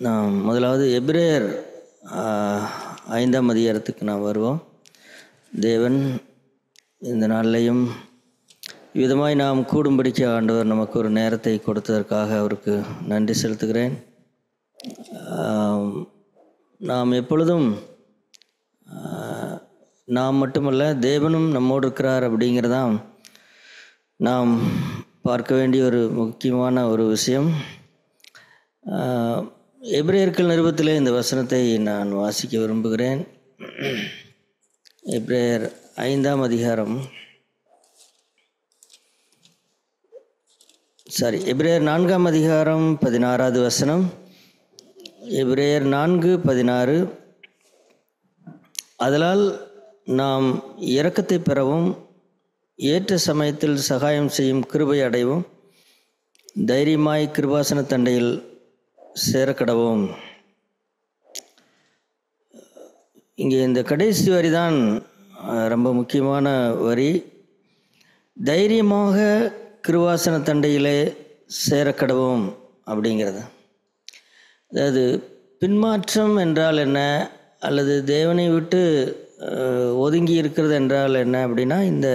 நாம் முதலாவது எபிரேயர் 5ஆம் அதிகாரத்துக்கு நாம் வருவோம். தேவன் இந்த நாளிலையும் விதமாய் நாம் கூடும்படிக்கு ஆண்டவர் நமக்கு ஒரு நேரத்தை கொடுத்ததற்காக அவருக்கு நன்றி செலுத்துகிறேன். நாம் எப்பொழுதும் நாம் மட்டுமல்ல, தேவனும் நம்மோடு இருக்கிறார் அப்படிங்கிறதான் நாம் பார்க்க வேண்டிய ஒரு முக்கியமான ஒரு விஷயம். எபிரேயர்கள் நிருபத்திலே இந்த வசனத்தை நான் வாசிக்க விரும்புகிறேன். எபிரேயர் 5ஆம் அதிகாரம், எபிரேயர் 4ஆம் அதிகாரம் 16வது வசனம். எபிரேயர் 4:16. ஆதலால் நாம் இரக்கத்தை பெறவும் ஏற்ற சமயத்தில் சகாயம் செய்யும் கிருபை அடைவும் தைரியமாய் கிருபாசன தண்டையில் சேரக்கடவும். இங்கே இந்த கடைசி வரி தான் ரொம்ப முக்கியமான வரி. தைரியமாக கிருபாசன தண்டையிலே சேரக்கடவும் அப்படிங்கிறது. அதாவது பின்மாற்றம் என்றால் என்ன, அல்லது தேவனை விட்டு ஒதுங்கி இருக்கிறது என்றால் என்ன அப்படின்னா, இந்த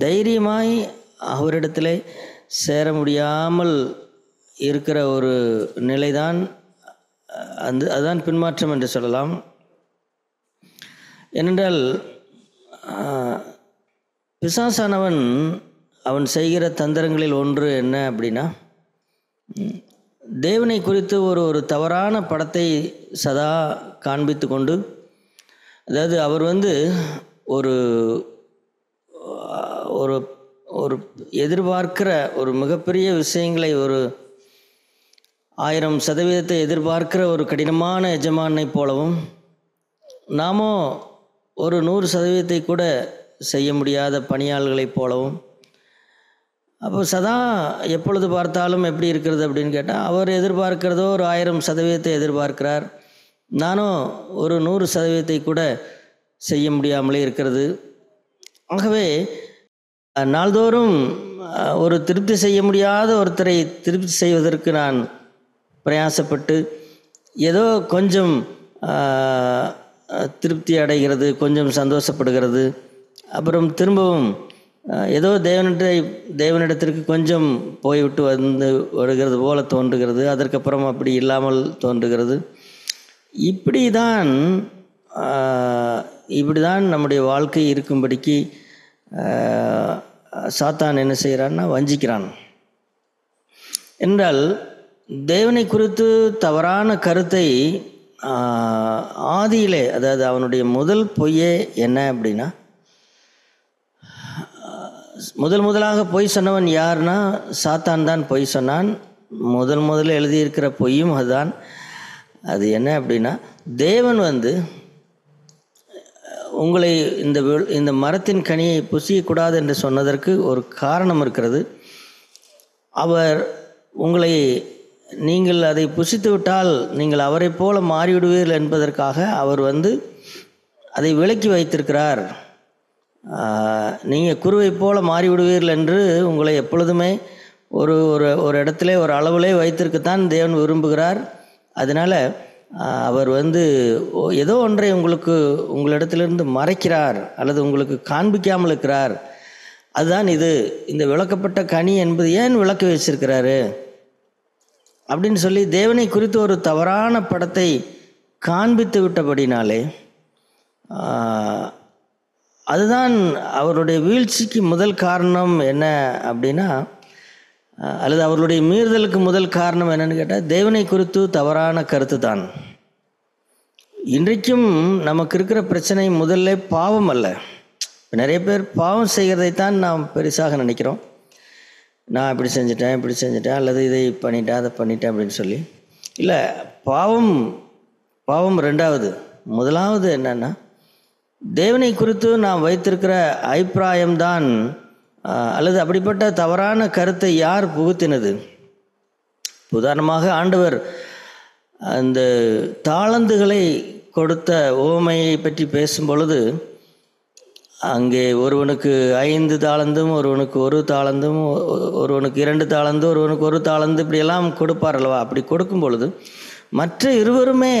தைரியமாய் அவரிடத்திலே சேர முடியாமல் இருக்கிற ஒரு நிலைதான் அதுதான் பின்மாற்றம் என்று சொல்லலாம். ஏனென்றால் பிசாசானவன் அவன் செய்கிற தந்திரங்களில் ஒன்று என்ன அப்படின்னா, தேவனை குறித்து ஒரு தவறான படத்தை சதா காண்பித்து கொண்டு, அதாவது அவர் ஒரு ஒரு ஒரு எதிர்பார்க்கிற ஒரு மிகப்பெரிய விஷயங்களை, ஒரு 1000% எதிர்பார்க்கிற ஒரு கடினமான எஜமானை போலவும், நாமோ ஒரு 100% கூட செய்ய முடியாத பணியாளர்களைப் போலவும், அப்போ சதா எப்பொழுது பார்த்தாலும் எப்படி இருக்கிறது அப்படின்னு கேட்டால், அவர் எதிர்பார்க்கிறதோ ஒரு 1000% எதிர்பார்க்கிறார், நானும் ஒரு 100% கூட செய்ய முடியாமலே இருக்கிறது. ஆகவே நாள்தோறும் ஒரு திருப்தி செய்ய முடியாத ஒருத்தரை திருப்தி செய்வதற்கு நான் பிரயாசப்பட்டு ஏதோ கொஞ்சம் திருப்தி அடைகிறது, கொஞ்சம் சந்தோஷப்படுகிறது, அப்புறம் திரும்பவும் ஏதோ தேவனிடத்திற்கு கொஞ்சம் போய்விட்டு வருகிறது போல தோன்றுகிறது, அதற்கப்புறம் அப்படி இல்லாமல் தோன்றுகிறது. இப்படி தான் நம்முடைய வாழ்க்கை இருக்கும்படிக்கு சாத்தான் என்ன செய்கிறான்னா, வஞ்சிக்கிறான். என்றால் தேவனை குறித்து தவறான கருத்தை ஆதியிலே, அதாவது அவனுடைய முதல் பொய்யே என்ன அப்படின்னா, முதலாக பொய் சொன்னவன் யாருன்னா சாத்தான் தான் பொய் சொன்னான். முதல்ல எழுதியிருக்கிற பொய்யும் அதுதான். அது என்ன அப்படின்னா, தேவன் உங்களை இந்த மரத்தின் கனியை புசிக்கக்கூடாது என்று சொன்னதற்கு ஒரு காரணம் இருக்கிறது. அவர் நீங்கள் அதை புசித்து விட்டால் நீங்கள் அவரை போல மாறிவிடுவீர்கள் என்பதற்காக அவர் அதை விலக்கி வைத்திருக்கிறார். நீங்கள் குருவை போல மாறிவிடுவீர்கள் என்று உங்களை எப்பொழுதுமே ஒரு இடத்துல ஒரு அளவிலே வைத்திருக்கத்தான் தேவன் விரும்புகிறார். அதனால் அவர் ஏதோ ஒன்றை உங்களிடத்திலிருந்து மறைக்கிறார், அல்லது உங்களுக்கு காண்பிக்காமல் இருக்கிறார். அதுதான் இந்த விளக்கப்பட்ட கனி என்பது ஏன் விளக்க வச்சிருக்கிறாரு அப்படின்னு சொல்லி தேவனை குறித்து ஒரு தவறான படத்தை காண்பித்து விட்டபடினாலே, அதுதான் அவருடைய வீழ்ச்சிக்கு முதல் காரணம். என்ன அப்படின்னா, அல்லது அவர்களுடைய மீறுதலுக்கு முதல் காரணம் என்னன்னு கேட்டால், தேவனை குறித்து தவறான கருத்து தான். இன்றைக்கும் நமக்கு இருக்கிற பிரச்சனை முதல்ல பாவம் அல்ல. நிறைய பேர் பாவம் செய்கிறதைத்தான் நாம் பெருசாக நினைக்கிறோம். நான் இப்படி செஞ்சிட்டேன் அல்லது இதை பண்ணிட்டேன் அதை பண்ணிட்டேன் அப்படின்னு சொல்லி. இல்லை, பாவம் ரெண்டாவது. முதலாவது என்னன்னா, தேவனை குறித்து நாம் வைத்திருக்கிற அபிப்பிராயம்தான், அல்லது அப்படிப்பட்ட தவறான கருத்தை யார் புகுத்தினது. உதாரணமாக ஆண்டவர் அந்த தாளந்துகளை கொடுத்த உவமையை பற்றி பேசும் பொழுது, அங்கே ஒருவனுக்கு 5 தாளந்தும், ஒருவனுக்கு 1 தாளந்தும், ஒருவனுக்கு 2 தாளந்து, ஒருவனுக்கு 1 தாளந்து, இப்படியெல்லாம் கொடுப்பார் அல்லவா. அப்படி கொடுக்கும் பொழுது மற்ற இருவருமே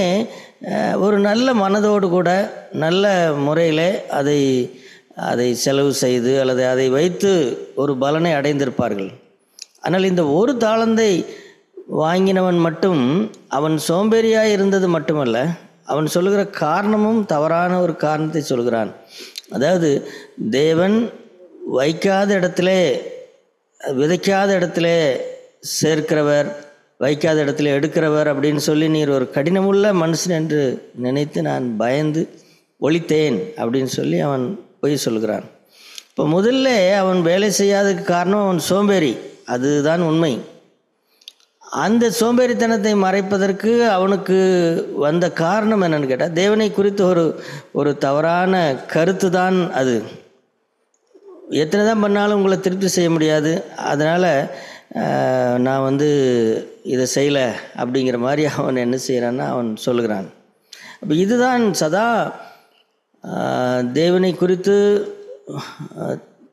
ஒரு நல்ல மனதோடு கூட நல்ல முறையில் அதை செலவு செய்து அல்லது அதை வைத்து ஒரு பலனை அடைந்திருப்பார்கள். ஆனால் இந்த ஒரு தாளந்தை வாங்கினவன் மட்டும் அவன் சோம்பேறியாக இருந்தது மட்டுமல்ல, அவன் சொல்லுகிற காரணமும் தவறான ஒரு காரணத்தை சொல்கிறான். அதாவது தேவன் வைக்காத இடத்துல விதைக்காத இடத்துல சேர்க்கிறவர், வைக்காத இடத்துல எடுக்கிறவர் அப்படின்னு சொல்லி நீர் ஒரு கடினமுள்ள மனுஷன் என்று நினைத்து நான் பயந்து ஒழித்தேன் அப்படின்னு சொல்லி அவன் பொய் சொல்கிறான். இப்போ முதல்ல அவன் வேலை செய்யாததுக்கு காரணம் அவன் சோம்பேறி, அதுதான் உண்மை. அந்த சோம்பேறித்தனத்தை மறைப்பதற்கு அவனுக்கு வந்த காரணம் என்னன்னு கேட்டால், தேவனை குறித்து ஒரு தவறான கருத்து தான் அது. எத்தனை தான் பண்ணாலும் உங்களை திருப்தி செய்ய முடியாது, அதனால் நான் இதை செய்யலை அப்படிங்கிற மாதிரி அவன் என்ன செய்கிறான்னா அவன் சொல்லுகிறான். அப்போ இதுதான் சதா தேவனை குறித்து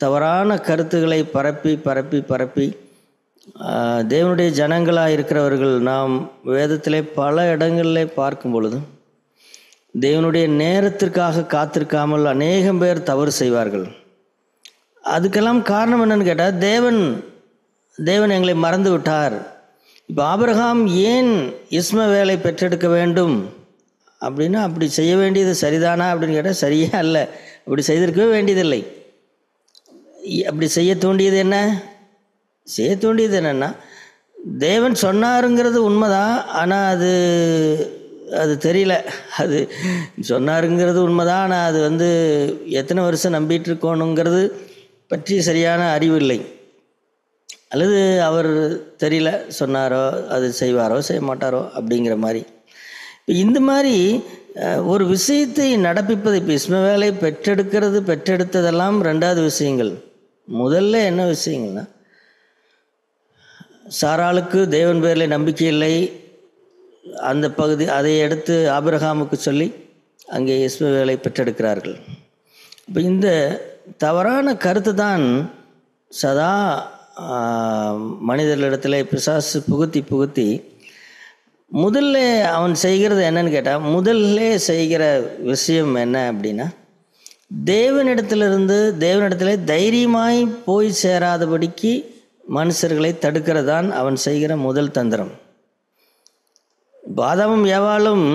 தவறான கருத்துக்களை பரப்பி பரப்பி பரப்பி தேவனுடைய ஜனங்களாக இருக்கிறவர்கள் நாம் வேதத்திலே பல இடங்களில் பார்க்கும் பொழுது தேவனுடைய நேரத்திற்காக காத்திருக்காமல் அநேகம் பேர் தவறு செய்வார்கள். அதுக்கெல்லாம் காரணம் என்னன்னு கேட்டால், தேவன் எங்களை மறந்து விட்டார். இப்போ ஆபிரகாம் ஏன் இஸ்மவேலை பெற்றெடுக்க வேண்டும் அப்படின்னா, அப்படி செய்ய வேண்டியது சரிதானா அப்படின்னு கேட்டால் சரியே அல்ல, அப்படி செய்திருக்கவே வேண்டியதில்லை. அப்படி செய்ய தூண்டியது என்னன்னா, தேவன் சொன்னாருங்கிறது உண்மைதான், ஆனால் அது தெரியல. அது சொன்னாருங்கிறது உண்மைதான், ஆனால் அது எத்தனை வருஷம் நம்பிட்டு இருக்கணுங்கிறது பற்றி சரியான அறிவு இல்லை. அல்லது அவர் தெரியல, சொன்னாரோ அது செய்வாரோ செய்ய மாட்டாரோ அப்படிங்கிற மாதிரி. இப்போ இந்த மாதிரி ஒரு விஷயத்தை நடப்பிப்பது, இப்போ இஸ்மவேலை பெற்றெடுத்ததெல்லாம் ரெண்டாவது விஷயங்கள். முதல்ல என்ன விஷயங்கள்னா, சாராளுக்கு தேவன் பேரில் நம்பிக்கை இல்லை, அந்த பகுதி அதை எடுத்து ஆபிரகாமுக்கு சொல்லி அங்கே இஸ்மவேலை பெற்றெடுக்கிறார்கள். இப்போ இந்த தவறான கருத்து தான் சதா மனிதர்களிடத்தில் பிசாசு புகுத்தி முதல்ல அவன் செய்கிறது என்னன்னு கேட்டால், முதல்ல செய்கிற விஷயம் என்ன அப்படின்னா, தேவனிடத்திலே தைரியமாய் போய் சேராதபடிக்கு மனுஷர்களை தடுக்கிறதான் அவன் செய்கிற முதல் தந்திரம். ஆதாமும் ஏவாளும்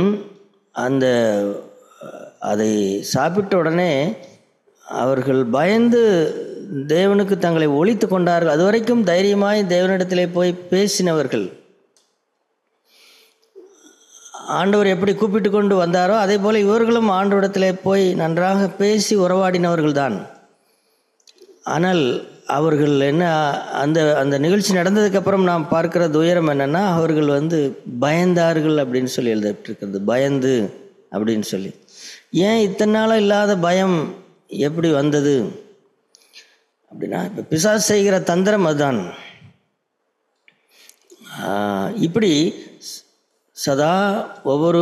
அதை சாப்பிட்ட உடனே அவர்கள் பயந்து தேவனுக்கு தங்களை ஒழித்து கொண்டார்கள். அதுவரைக்கும் தைரியமாய் தேவனிடத்திலே போய் பேசினவர்கள். ஆண்டவர் எப்படி கூப்பிட்டு கொண்டு வந்தாரோ அதே போல் இவர்களும் ஆண்டவரிடத்திலே போய் நன்றாக பேசி உறவாடினவர்கள் தான். ஆனால் அவர்கள் என்ன, அந்த நிகழ்ச்சி நடந்ததுக்கப்புறம் நாம் பார்க்கிற துயரம் என்னென்னா, அவர்கள் பயந்தார்கள் அப்படின்னு சொல்லி எழுதப்பட்டிருக்கிறது. பயந்து அப்படின்னு சொல்லி. ஏன் இத்தனை நாளாக இல்லாத பயம் எப்படி வந்தது அப்படின்னா, இப்போ பிசாசு செய்கிற தந்திரம் அதுதான். இப்படி சதா ஒவ்வொரு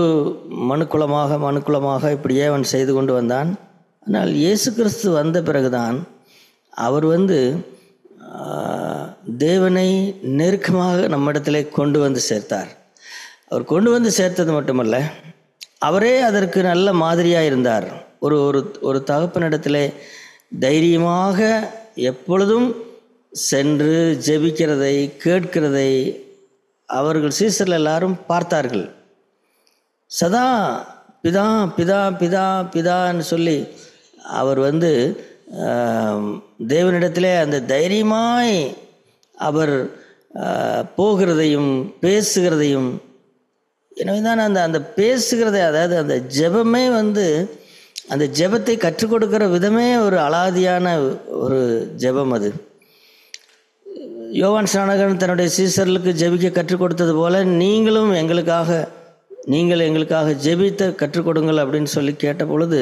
மனுக்குலமாக இப்படியே அவன் செய்து கொண்டு வந்தான். ஆனால் இயேசு கிறிஸ்து வந்த பிறகுதான் அவர் தேவனை நெருக்கமாக நம்மிடத்திலே கொண்டு வந்து சேர்த்தார். அவர் கொண்டு வந்து சேர்த்தது மட்டுமல்ல, அவரே அதற்கு நல்ல மாதிரியாக இருந்தார். ஒரு தகப்பனிடத்திலே தைரியமாக எப்பொழுதும் சென்று ஜெபிக்கிறதை கேட்கிறதை அவர்கள் சீசர்கள் எல்லாரும் பார்த்தார்கள். சதா பிதா பிதா பிதா பிதான்னு சொல்லி அவர் தேவனிடத்திலே அந்த தைரியமாய் அவர் போகிறதையும் பேசுகிறதையும், எனவே தான் அந்த பேசுகிறதை, அதாவது அந்த ஜெபமே அந்த ஜெபத்தை கற்றுக் கொடுக்கிற விதமே ஒரு அலாதியான ஒரு ஜெபம். அது யோவான் ஸ்நானகன் தன்னுடைய சீசர்களுக்கு ஜெபிக்க கற்றுக் கொடுத்தது போல நீங்கள் எங்களுக்காக ஜெபித்த கற்றுக் கொடுங்கள் அப்படின்னு சொல்லி கேட்ட பொழுது,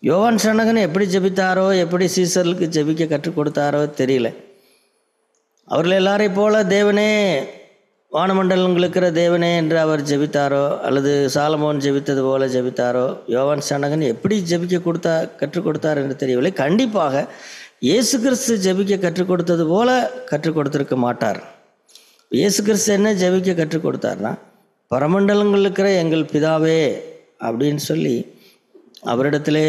யோவான் ஸ்நானகன் எப்படி ஜெபித்தாரோ, எப்படி சீசர்களுக்கு ஜெபிக்க கற்றுக் கொடுத்தாரோ தெரியல. அவர்கள் எல்லாரையும் போல தேவனே, வானமண்டலங்களுக்கு இருக்கிற தேவனே என்று அவர் ஜெபித்தாரோ, அல்லது சாலமோன் ஜெபித்தது போல ஜெபித்தாரோ, யோவான் ஸ்நானகன் எப்படி ஜெபிக்க கற்றுக் கொடுத்தார் என்று தெரியவில்லை. கண்டிப்பாக இயேசு கிறிஸ்து ஜெபிக்க கற்றுக் கொடுத்தது போல கற்றுக் கொடுத்திருக்க மாட்டார். இயேசு கிறிஸ்து என்ன ஜெபிக்க கற்றுக் கொடுத்தார்னா, பரமண்டலங்கள் இருக்கிற எங்கள் பிதாவே அப்படின்னு சொல்லி அவரிடத்திலே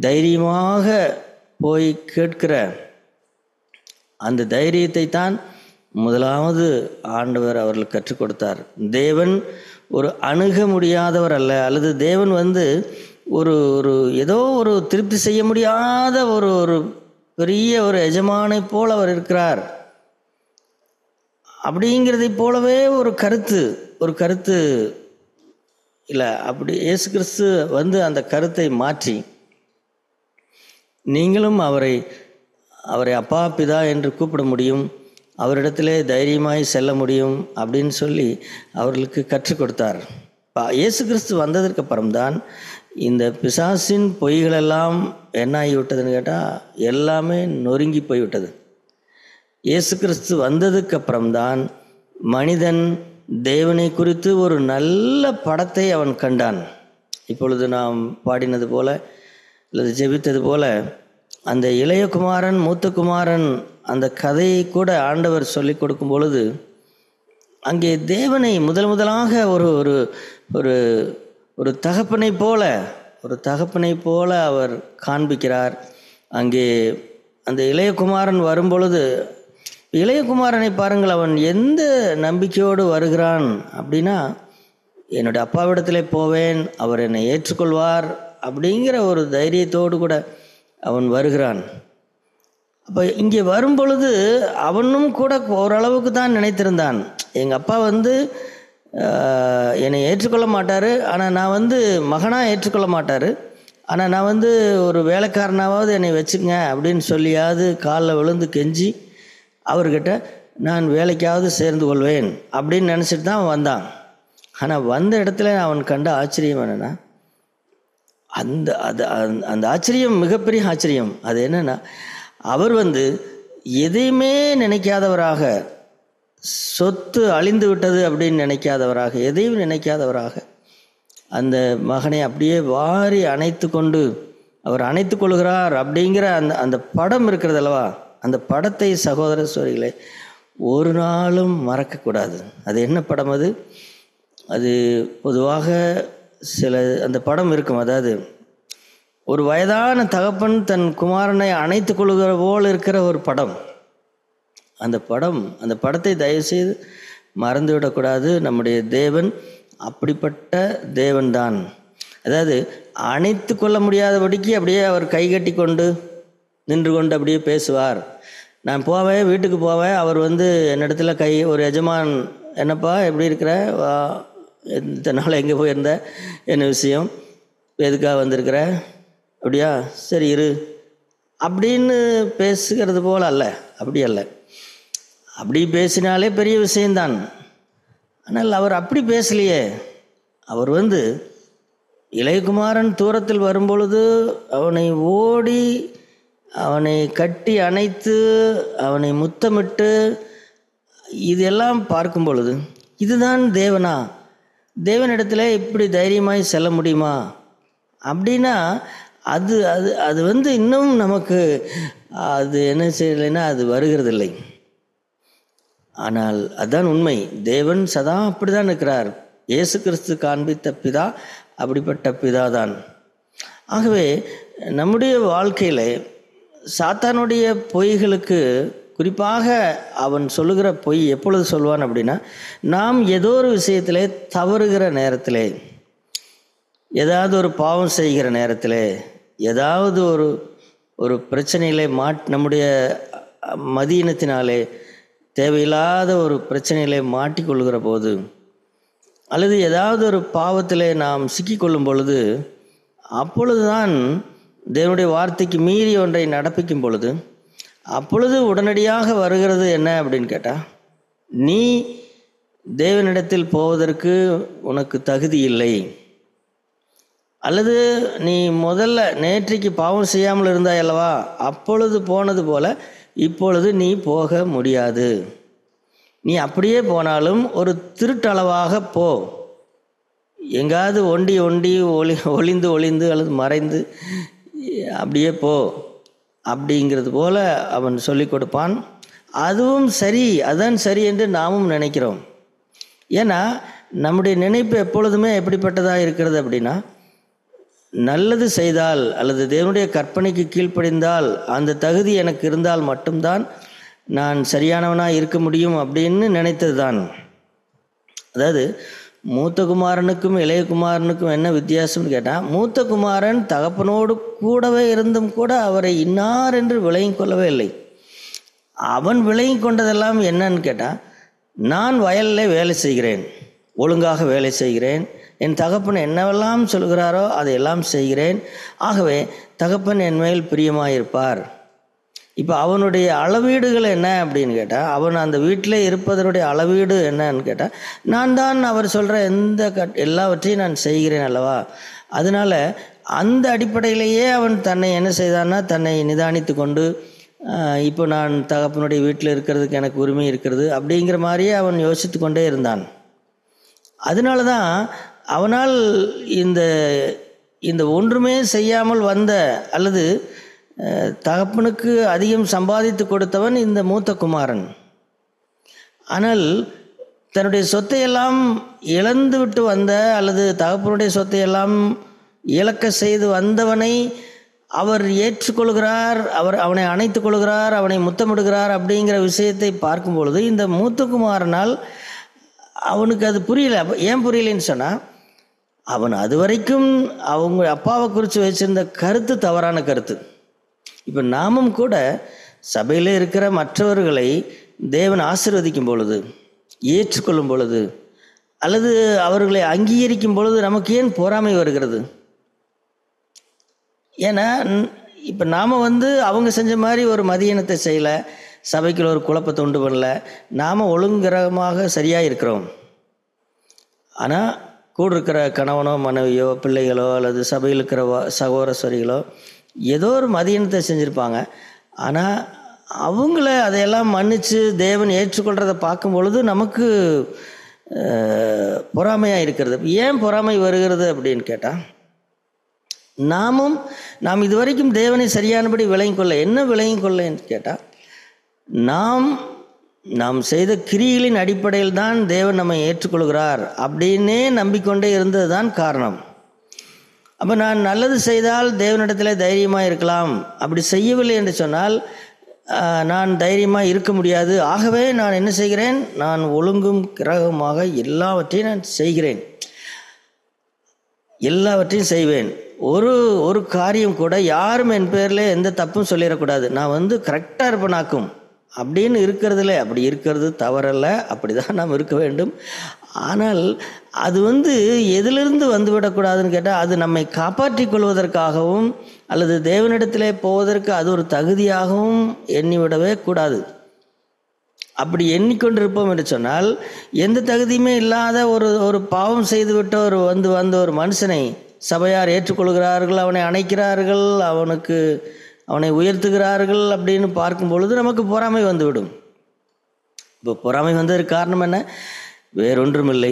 தைரியமாக போய் கேட்கிற அந்த தைரியத்தை தான் முதலாவது ஆண்டவர் அவர்களுக்கு கற்றுக் கொடுத்தார். தேவன் ஒரு அணுக முடியாதவர் அல்ல, அல்லது தேவன் ஒரு ஒரு ஏதோ ஒரு திருப்தி செய்ய முடியாத ஒரு ஒரு பெரிய ஒரு எஜமானை போல் அவர் இருக்கிறார் அப்படிங்கிறதை போலவே ஒரு கருத்து இல்லை. அப்படி இயேசு கிறிஸ்து அந்த கருத்தை மாற்றி நீங்களும் அவரை அப்பா பிதா என்று கூப்பிட முடியும், அவரிடத்திலே தைரியமாய் செல்ல முடியும் அப்படின்னு சொல்லி அவர்களுக்கு கற்றுக் கொடுத்தார். இயேசு கிறிஸ்து வந்ததற்கு அப்புறம்தான் இந்த பிசாசின் பொய்களெல்லாம் என்ன ஆகிவிட்டதுன்னு கேட்டால் எல்லாமே நொறுங்கி போய்விட்டது. இயேசு கிறிஸ்து வந்ததுக்கு அப்புறம்தான் மனிதன் தேவனை குறித்து ஒரு நல்ல படத்தை அவன் கண்டான். இப்பொழுது நாம் பாடினது போல அல்லது ஜெபித்தது போல அந்த இளைய குமாரன் மூத்த குமாரன் அந்த கதையை கூட ஆண்டவர் சொல்லி கொடுக்கும் பொழுது அங்கே தேவனை முதலாக ஒரு ஒரு ஒரு ஒரு தகப்பனை போல அவர் காண்பிக்கிறார். அங்கே அந்த இளையகுமாரன் வரும்பொழுது இளையகுமாரனை பாருங்கள், அவன் எந்த நம்பிக்கையோடு வருகிறான் அப்படின்னா, என்னுடைய அப்பாவிடத்திலே போவேன், அவர் என்னை ஏற்றுக்கொள்வார் அப்படிங்கிற ஒரு தைரியத்தோடு கூட அவன் வருகிறான். அப்போ இங்கே வரும்பொழுது அவனும் கூட ஓரளவுக்கு தான் நினைத்திருந்தான், எங்கள் அப்பா என்னை ஏற்றுக்கொள்ள மாட்டார், ஆனால் நான் மகனாக ஏற்றுக்கொள்ள மாட்டார், ஆனால் நான் ஒரு வேலைக்காரனாவது என்னை வச்சுங்க அப்படின்னு சொல்லியாவது காலில் விழுந்து கெஞ்சி அவர்கிட்ட நான் வேலைக்காவது சேர்ந்து கொள்வேன் அப்படின்னு நினச்சிட்டு தான் அவன் வந்தான். ஆனால் வந்த இடத்துல அவன் கண்ட ஆச்சரியம் என்னென்னா, அந்த ஆச்சரியம் மிகப்பெரிய ஆச்சரியம். அது என்னென்னா, அவர் எதையுமே நினைக்காதவராக, சொத்து அழிந்து விட்டது அப்படின்னு நினைக்காதவராக, எதையும் நினைக்காதவராக அந்த மகனை அப்படியே வாரி அணைத்து கொண்டு அவர் அணைத்து கொள்கிறார் அப்படிங்கிற அந்த படம் இருக்கிறது அல்லவா, அந்த படத்தை சகோதர சகோதரிகளே ஒரு நாளும் மறக்கக்கூடாது. அது என்ன படம்? அது பொதுவாக அந்த படம் இருக்கும், அதாவது ஒரு வயதான தகப்பன் தன் குமாரனை அணைத்து கொள்கிற போல் இருக்கிற ஒரு படம். அந்த படத்தை தயவுசெய்து மறந்துவிடக்கூடாது. நம்முடைய தேவன் அப்படிப்பட்ட தேவன்தான். அதாவது அணைத்து கொள்ள முடியாதபடிக்கு அப்படியே அவர் கைகட்டி கொண்டு நின்று கொண்டு அப்படியே பேசுவார். நான் போவேன், வீட்டுக்கு போவேன், அவர் என்னிடத்துல ஒரு எஜமான், என்னப்பா எப்படி இருக்கிற, இத்தனை நாள் எங்கே போயிருந்த, என்ன விஷயம், எதுக்காக வந்திருக்கிற, அப்படியா, சரி இரு அப்படின்னு பேசுகிறது போல் அல்ல. அப்படி அல்ல. அப்படி பேசினாலே பெரிய விஷயம்தான். ஆனால் அவர் அப்படி பேசலையே. அவர் இளையகுமாரன் தூரத்தில் வரும்பொழுது அவனை ஓடி அவனை கட்டி அணைத்து அவனை முத்தமிட்டு இதெல்லாம் பார்க்கும் பொழுது, இதுதான் தேவனா? தேவனிடத்தில் இப்படி தைரியமாய் செல்ல முடியுமா அப்படின்னா, அது அது அது இன்னும் நமக்கு அது என்ன செய்யலைன்னா அது வருகிறதில்லை. ஆனால் அதுதான் உண்மை. தேவன் சதா அப்படி தான் இருக்கிறார். இயேசு கிறிஸ்து காண்பித்த பிதா அப்படிப்பட்ட பிதா தான். ஆகவே நம்முடைய வாழ்க்கையில் சாத்தானுடைய பொய்களுக்கு, குறிப்பாக அவன் சொல்லுகிற பொய் எப்பொழுது சொல்வான் அப்படின்னா, நாம் ஏதோ ஒரு விஷயத்திலே தவறுகிற நேரத்திலே, ஏதாவது ஒரு பாவம் செய்கிற நேரத்திலே, ஏதாவது ஒரு பிரச்சனையிலே நம்முடைய மதியினத்தினாலே தேவையில்லாத ஒரு பிரச்சனையிலே மாட்டிக்கொள்கிற போது, அல்லது ஏதாவது ஒரு பாவத்திலே நாம் சிக்கிக்கொள்ளும் பொழுது, அப்பொழுதுதான் தேவனுடைய வார்த்தைக்கு மீறி ஒன்றை நடப்பிக்கும் பொழுது, அப்பொழுது உடனடியாக வருகிறது என்ன அப்படின்னு கேட்டால், நீ தேவனிடத்தில் போவதற்கு உனக்கு தகுதி இல்லை, அல்லது நீ முதல்ல நேற்றைக்கு பாவம் செய்யாமல் இருந்தாய் அல்லவா, அப்பொழுது போனது போல இப்பொழுது நீ போக முடியாது. நீ அப்படியே போனாலும் ஒரு திருட்டளவாக போ, எங்காவது ஒண்டி ஒளிந்து அல்லது மறைந்து அப்படியே போ அப்படிங்கிறது போல அவன் சொல்லி கொடுப்பான். அதுவும் சரி, அதுதான் சரி என்று நாமும் நினைக்கிறோம். ஏன்னா நம்முடைய நினைப்பு எப்பொழுதுமே எப்படிப்பட்டதாக இருக்கிறது அப்படின்னா, நல்லது செய்தால் அல்லது தேவனுடைய கற்பனைக்கு கீழ்ப்படிந்தால் அந்த தகுதி எனக்கு இருந்தால் மட்டும்தான் நான் சரியானவனாக இருக்க முடியும் அப்படின்னு நினைத்தது தான். அதாவது மூத்த குமாரனுக்கும் இளைய குமாரனுக்கும் என்ன வித்தியாசம்னு கேட்டால், மூத்த குமாரன் தகப்பனோடு கூடவே இருந்தும் கூட அவரை இன்னார் என்று விலகிக் கொள்ளவே இல்லை. அவன் விலகிக் கொண்டதெல்லாம் என்னன்னு கேட்டால், நான் வயலில் வேலை செய்கிறேன், ஒழுங்காக வேலை செய்கிறேன், என் தகப்பன் என்னவெல்லாம் சொல்கிறாரோ அதையெல்லாம் செய்கிறேன், ஆகவே தகப்பன் என் மேல் பிரியமாயிருப்பார். இப்போ அவனுடைய அளவீடுகள் என்ன அப்படின்னு கேட்டால், அவன் அந்த வீட்டில் இருப்பதனுடைய அளவீடு என்னன்னு கேட்டால், நான் தான் அவர் சொல்கிற எல்லாவற்றையும் நான் செய்கிறேன் அல்லவா. அதனால் அந்த அடிப்படையிலேயே அவன் தன்னை என்ன செய்தான்னா, தன்னை நிதானித்து கொண்டு இப்போ நான் தகப்பனுடைய வீட்டில் இருக்கிறதுக்கு எனக்கு உரிமை இருக்கிறது அப்படிங்கிற மாதிரியே அவன் யோசித்து கொண்டே இருந்தான். அதனால தான் அவனால் இந்த ஒன்றுமே செய்யாமல் வந்த அல்லது தகப்பனுக்கு அதிகம் சம்பாதித்து கொடுத்தவன் இந்த மூத்த குமாரன். ஆனால் தன்னுடைய சொத்தையெல்லாம் இழந்து விட்டு வந்த அல்லது தகப்பனுடைய சொத்தையெல்லாம் இழக்க செய்து வந்தவனை அவர் ஏற்றுக்கொள்கிறார், அவனை அணைத்து கொள்கிறார், அவனை முத்தமிடுகிறார் அப்படிங்கிற விஷயத்தை பார்க்கும் பொழுது இந்த மூத்த குமாரனால் அவனுக்கு அது புரியல. ஏன் புரியலன்னு சொன்னால், அவன் அது வரைக்கும் அவங்க அப்பாவை குறித்து வச்சிருந்த கருத்து தவறான கருத்து. இப்போ நாமும் கூட சபையில் இருக்கிற மற்றவர்களை தேவன் ஆசீர்வதிக்கும் பொழுது, ஏற்றுக்கொள்ளும் பொழுது அல்லது அவர்களை அங்கீகரிக்கும் பொழுது நமக்கு ஏன் பொறாமை வருகிறது? ஏன்னா இப்போ நாம் அவங்க செஞ்ச மாதிரி ஒரு மதியினத்தை செய்யலை, சபைக்குள்ள ஒரு குழப்பத்தை உண்டு பண்ணல, நாம் ஒழுங்கரமாக சரியாக இருக்கிறோம். ஆனால் கூட இருக்கிற கணவனோ மனைவியோ பிள்ளைகளோ அல்லது சபையில் இருக்கிற சகோதரஸ்வரிகளோ ஏதோ ஒரு மதியினத்தை செஞ்சுருப்பாங்க. ஆனால் அவங்கள அதையெல்லாம் மன்னித்து தேவன் ஏற்றுக்கொள்கிறத பார்க்கும் பொழுது நமக்கு பொறாமையாக இருக்கிறது. ஏன் பொறாமை வருகிறது அப்படின்னு கேட்டால், நாம் இதுவரைக்கும் தேவனை சரியானபடி விளங்கிக் கொள்ள, என்ன விளங்கிக் கொள்ளன்னு கேட்டால், நாம் செய்த கிரிகளின் அடிப்படையில் தான் தேவன் நம்மை ஏற்றுக்கொள்கிறார் அப்படின்னே நம்பிக்கொண்டே இருந்தது தான் காரணம். அப்போ நான் நல்லது செய்தால் தேவனிடத்தில் தைரியமாக இருக்கலாம், அப்படி செய்யவில்லை என்று சொன்னால் நான் தைரியமாக இருக்க முடியாது. ஆகவே நான் என்ன செய்கிறேன், நான் ஒழுங்கும் கிரகமாக எல்லாவற்றையும் நான் செய்கிறேன், எல்லாவற்றையும் செய்வேன். ஒரு காரியம் கூட யாரும் என் பேரில் எந்த தப்பும் சொல்லிடக்கூடாது, நான் கரெக்டாக இருப்பேனாக்கும் அப்படின்னு இருக்கிறதுல, அப்படி இருக்கிறது தவறல்ல, அப்படி தான் நாம் இருக்க வேண்டும். ஆனால் அது எதிலிருந்து வந்துவிடக்கூடாதுன்னு கேட்டால், அது நம்மை காப்பாற்றிக் கொள்வதற்காகவும் அல்லது தேவனிடத்திலே போவதற்கு அது ஒரு தகுதியாகவும் எண்ணிவிடவே கூடாது. அப்படி எண்ணிக்கொண்டிருப்போம் என்று சொன்னால், எந்த தகுதியுமே இல்லாத ஒரு பாவம் செய்துவிட்ட வந்த ஒரு மனுஷனை சபையார் ஏற்றுக்கொள்கிறார்கள், அவனை அணைக்கிறார்கள், அவனை உயர்த்துகிறார்கள் அப்படின்னு பார்க்கும் பொழுது நமக்கு பொறாமை வந்துவிடும். இப்போ பொறாமை வந்ததற்கு காரணம் என்ன? வேறொன்றுமில்லை,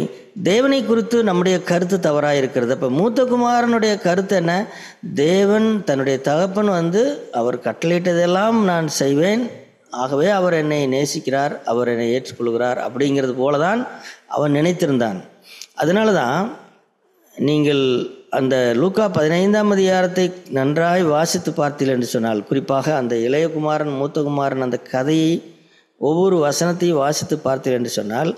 தேவனை குறித்து நம்முடைய கருத்து தவறாக இருக்கிறது. அப்போ மூத்த குமாரனுடைய கருத்து என்ன? தேவன் தன்னுடைய தகப்பன் அவர் கட்டளையிட்டதெல்லாம் நான் செய்வேன், ஆகவே அவர் என்னை நேசிக்கிறார், அவர் என்னை ஏற்றுக்கொள்கிறார் அப்படிங்கிறது போல தான் அவன் நினைத்திருந்தான். அதனால தான் நீங்கள் அந்த லூக்கா 15ஆம் அதிகாரத்தை நன்றாய் வாசித்து பார்த்தீர்கள் என்று சொன்னால், குறிப்பாக அந்த இளைய குமாரன் மூத்த குமாரன் அந்த கதையை ஒவ்வொரு வசனத்தையும் வாசித்து பார்த்தீர்கள் என்று சொன்னால்,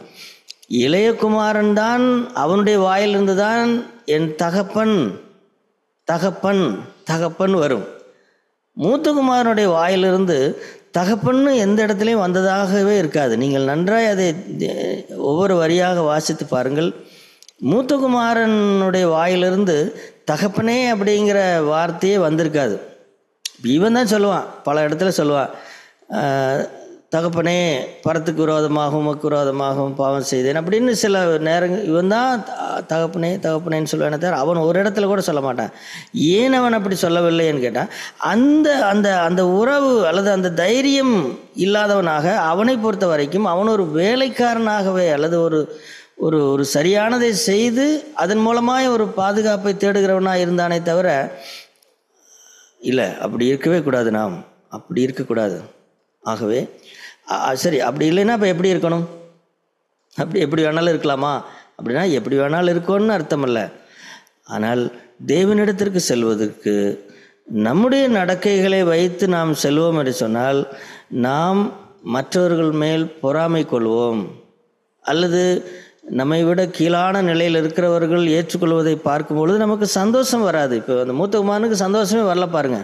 இளைய குமாரன் தான் அவனுடைய வாயிலிருந்து தான் என் தகப்பன் தகப்பன் தகப்பன் வரும். மூத்த குமாரனுடைய வாயிலிருந்து தகப்பன்னு எந்த இடத்துலையும் வந்ததாகவே இருக்காது. நீங்கள் நன்றாய் அதை ஒவ்வொரு வரியாக வாசித்து பாருங்கள். மூத்த குமாரனுடைய வாயிலிருந்து தகப்பனே அப்படிங்கிற வார்த்தையே வந்திருக்காது. இவன் தான் சொல்லுவான், பல இடத்துல சொல்லுவான், தகப்பனே பரத்துக்கு விரோதமாகவும் உமக்கு விரோதமாகவும் பாவம் செய்தேன் அப்படின்னு சில நேரங்கள் இவன் தான் தகப்பனே தகப்பனேன்னு சொல்லுவானே தவிர அவன் ஒரு இடத்துல கூட சொல்ல மாட்டான். ஏன் அவன் அப்படி சொல்லவில்லைன்னு கேட்டால், அந்த அந்த அந்த உறவு அல்லது அந்த தைரியம் இல்லாதவனாக அவனை பொறுத்த வரைக்கும் அவன் ஒரு வேலைக்காரனாகவே அல்லது ஒரு சரியானதை செய்து அதன் மூலமாய் ஒரு பாதுகாப்பை தேடுகிறவனாக இருந்தானே தவிர, இல்லை அப்படி இருக்கவே கூடாது, நாம் அப்படி இருக்கக்கூடாது. ஆகவே சரி, அப்படி இல்லைன்னா இப்போ எப்படி இருக்கணும்? அப்படி எப்படி வேணாலும் இருக்கலாமா அப்படின்னா எப்படி வேணாலும் இருக்கோன்னு அர்த்தம் அல்ல. ஆனால் தேவனிடத்திற்கு செல்வதற்கு நம்முடைய நடக்கைகளை வைத்து நாம் செல்வோம் என்று சொன்னால் நாம் மற்றவர்கள் மேல் பொறாமை கொள்வோம், அல்லது நம்மை விட கீழான நிலையில் இருக்கிறவர்கள் ஏற்றுக்கொள்வதை பார்க்கும் பொழுது நமக்கு சந்தோஷம் வராது. இப்போ அந்த மூத்த குமாரனுக்கு சந்தோஷமே வரல பாருங்க.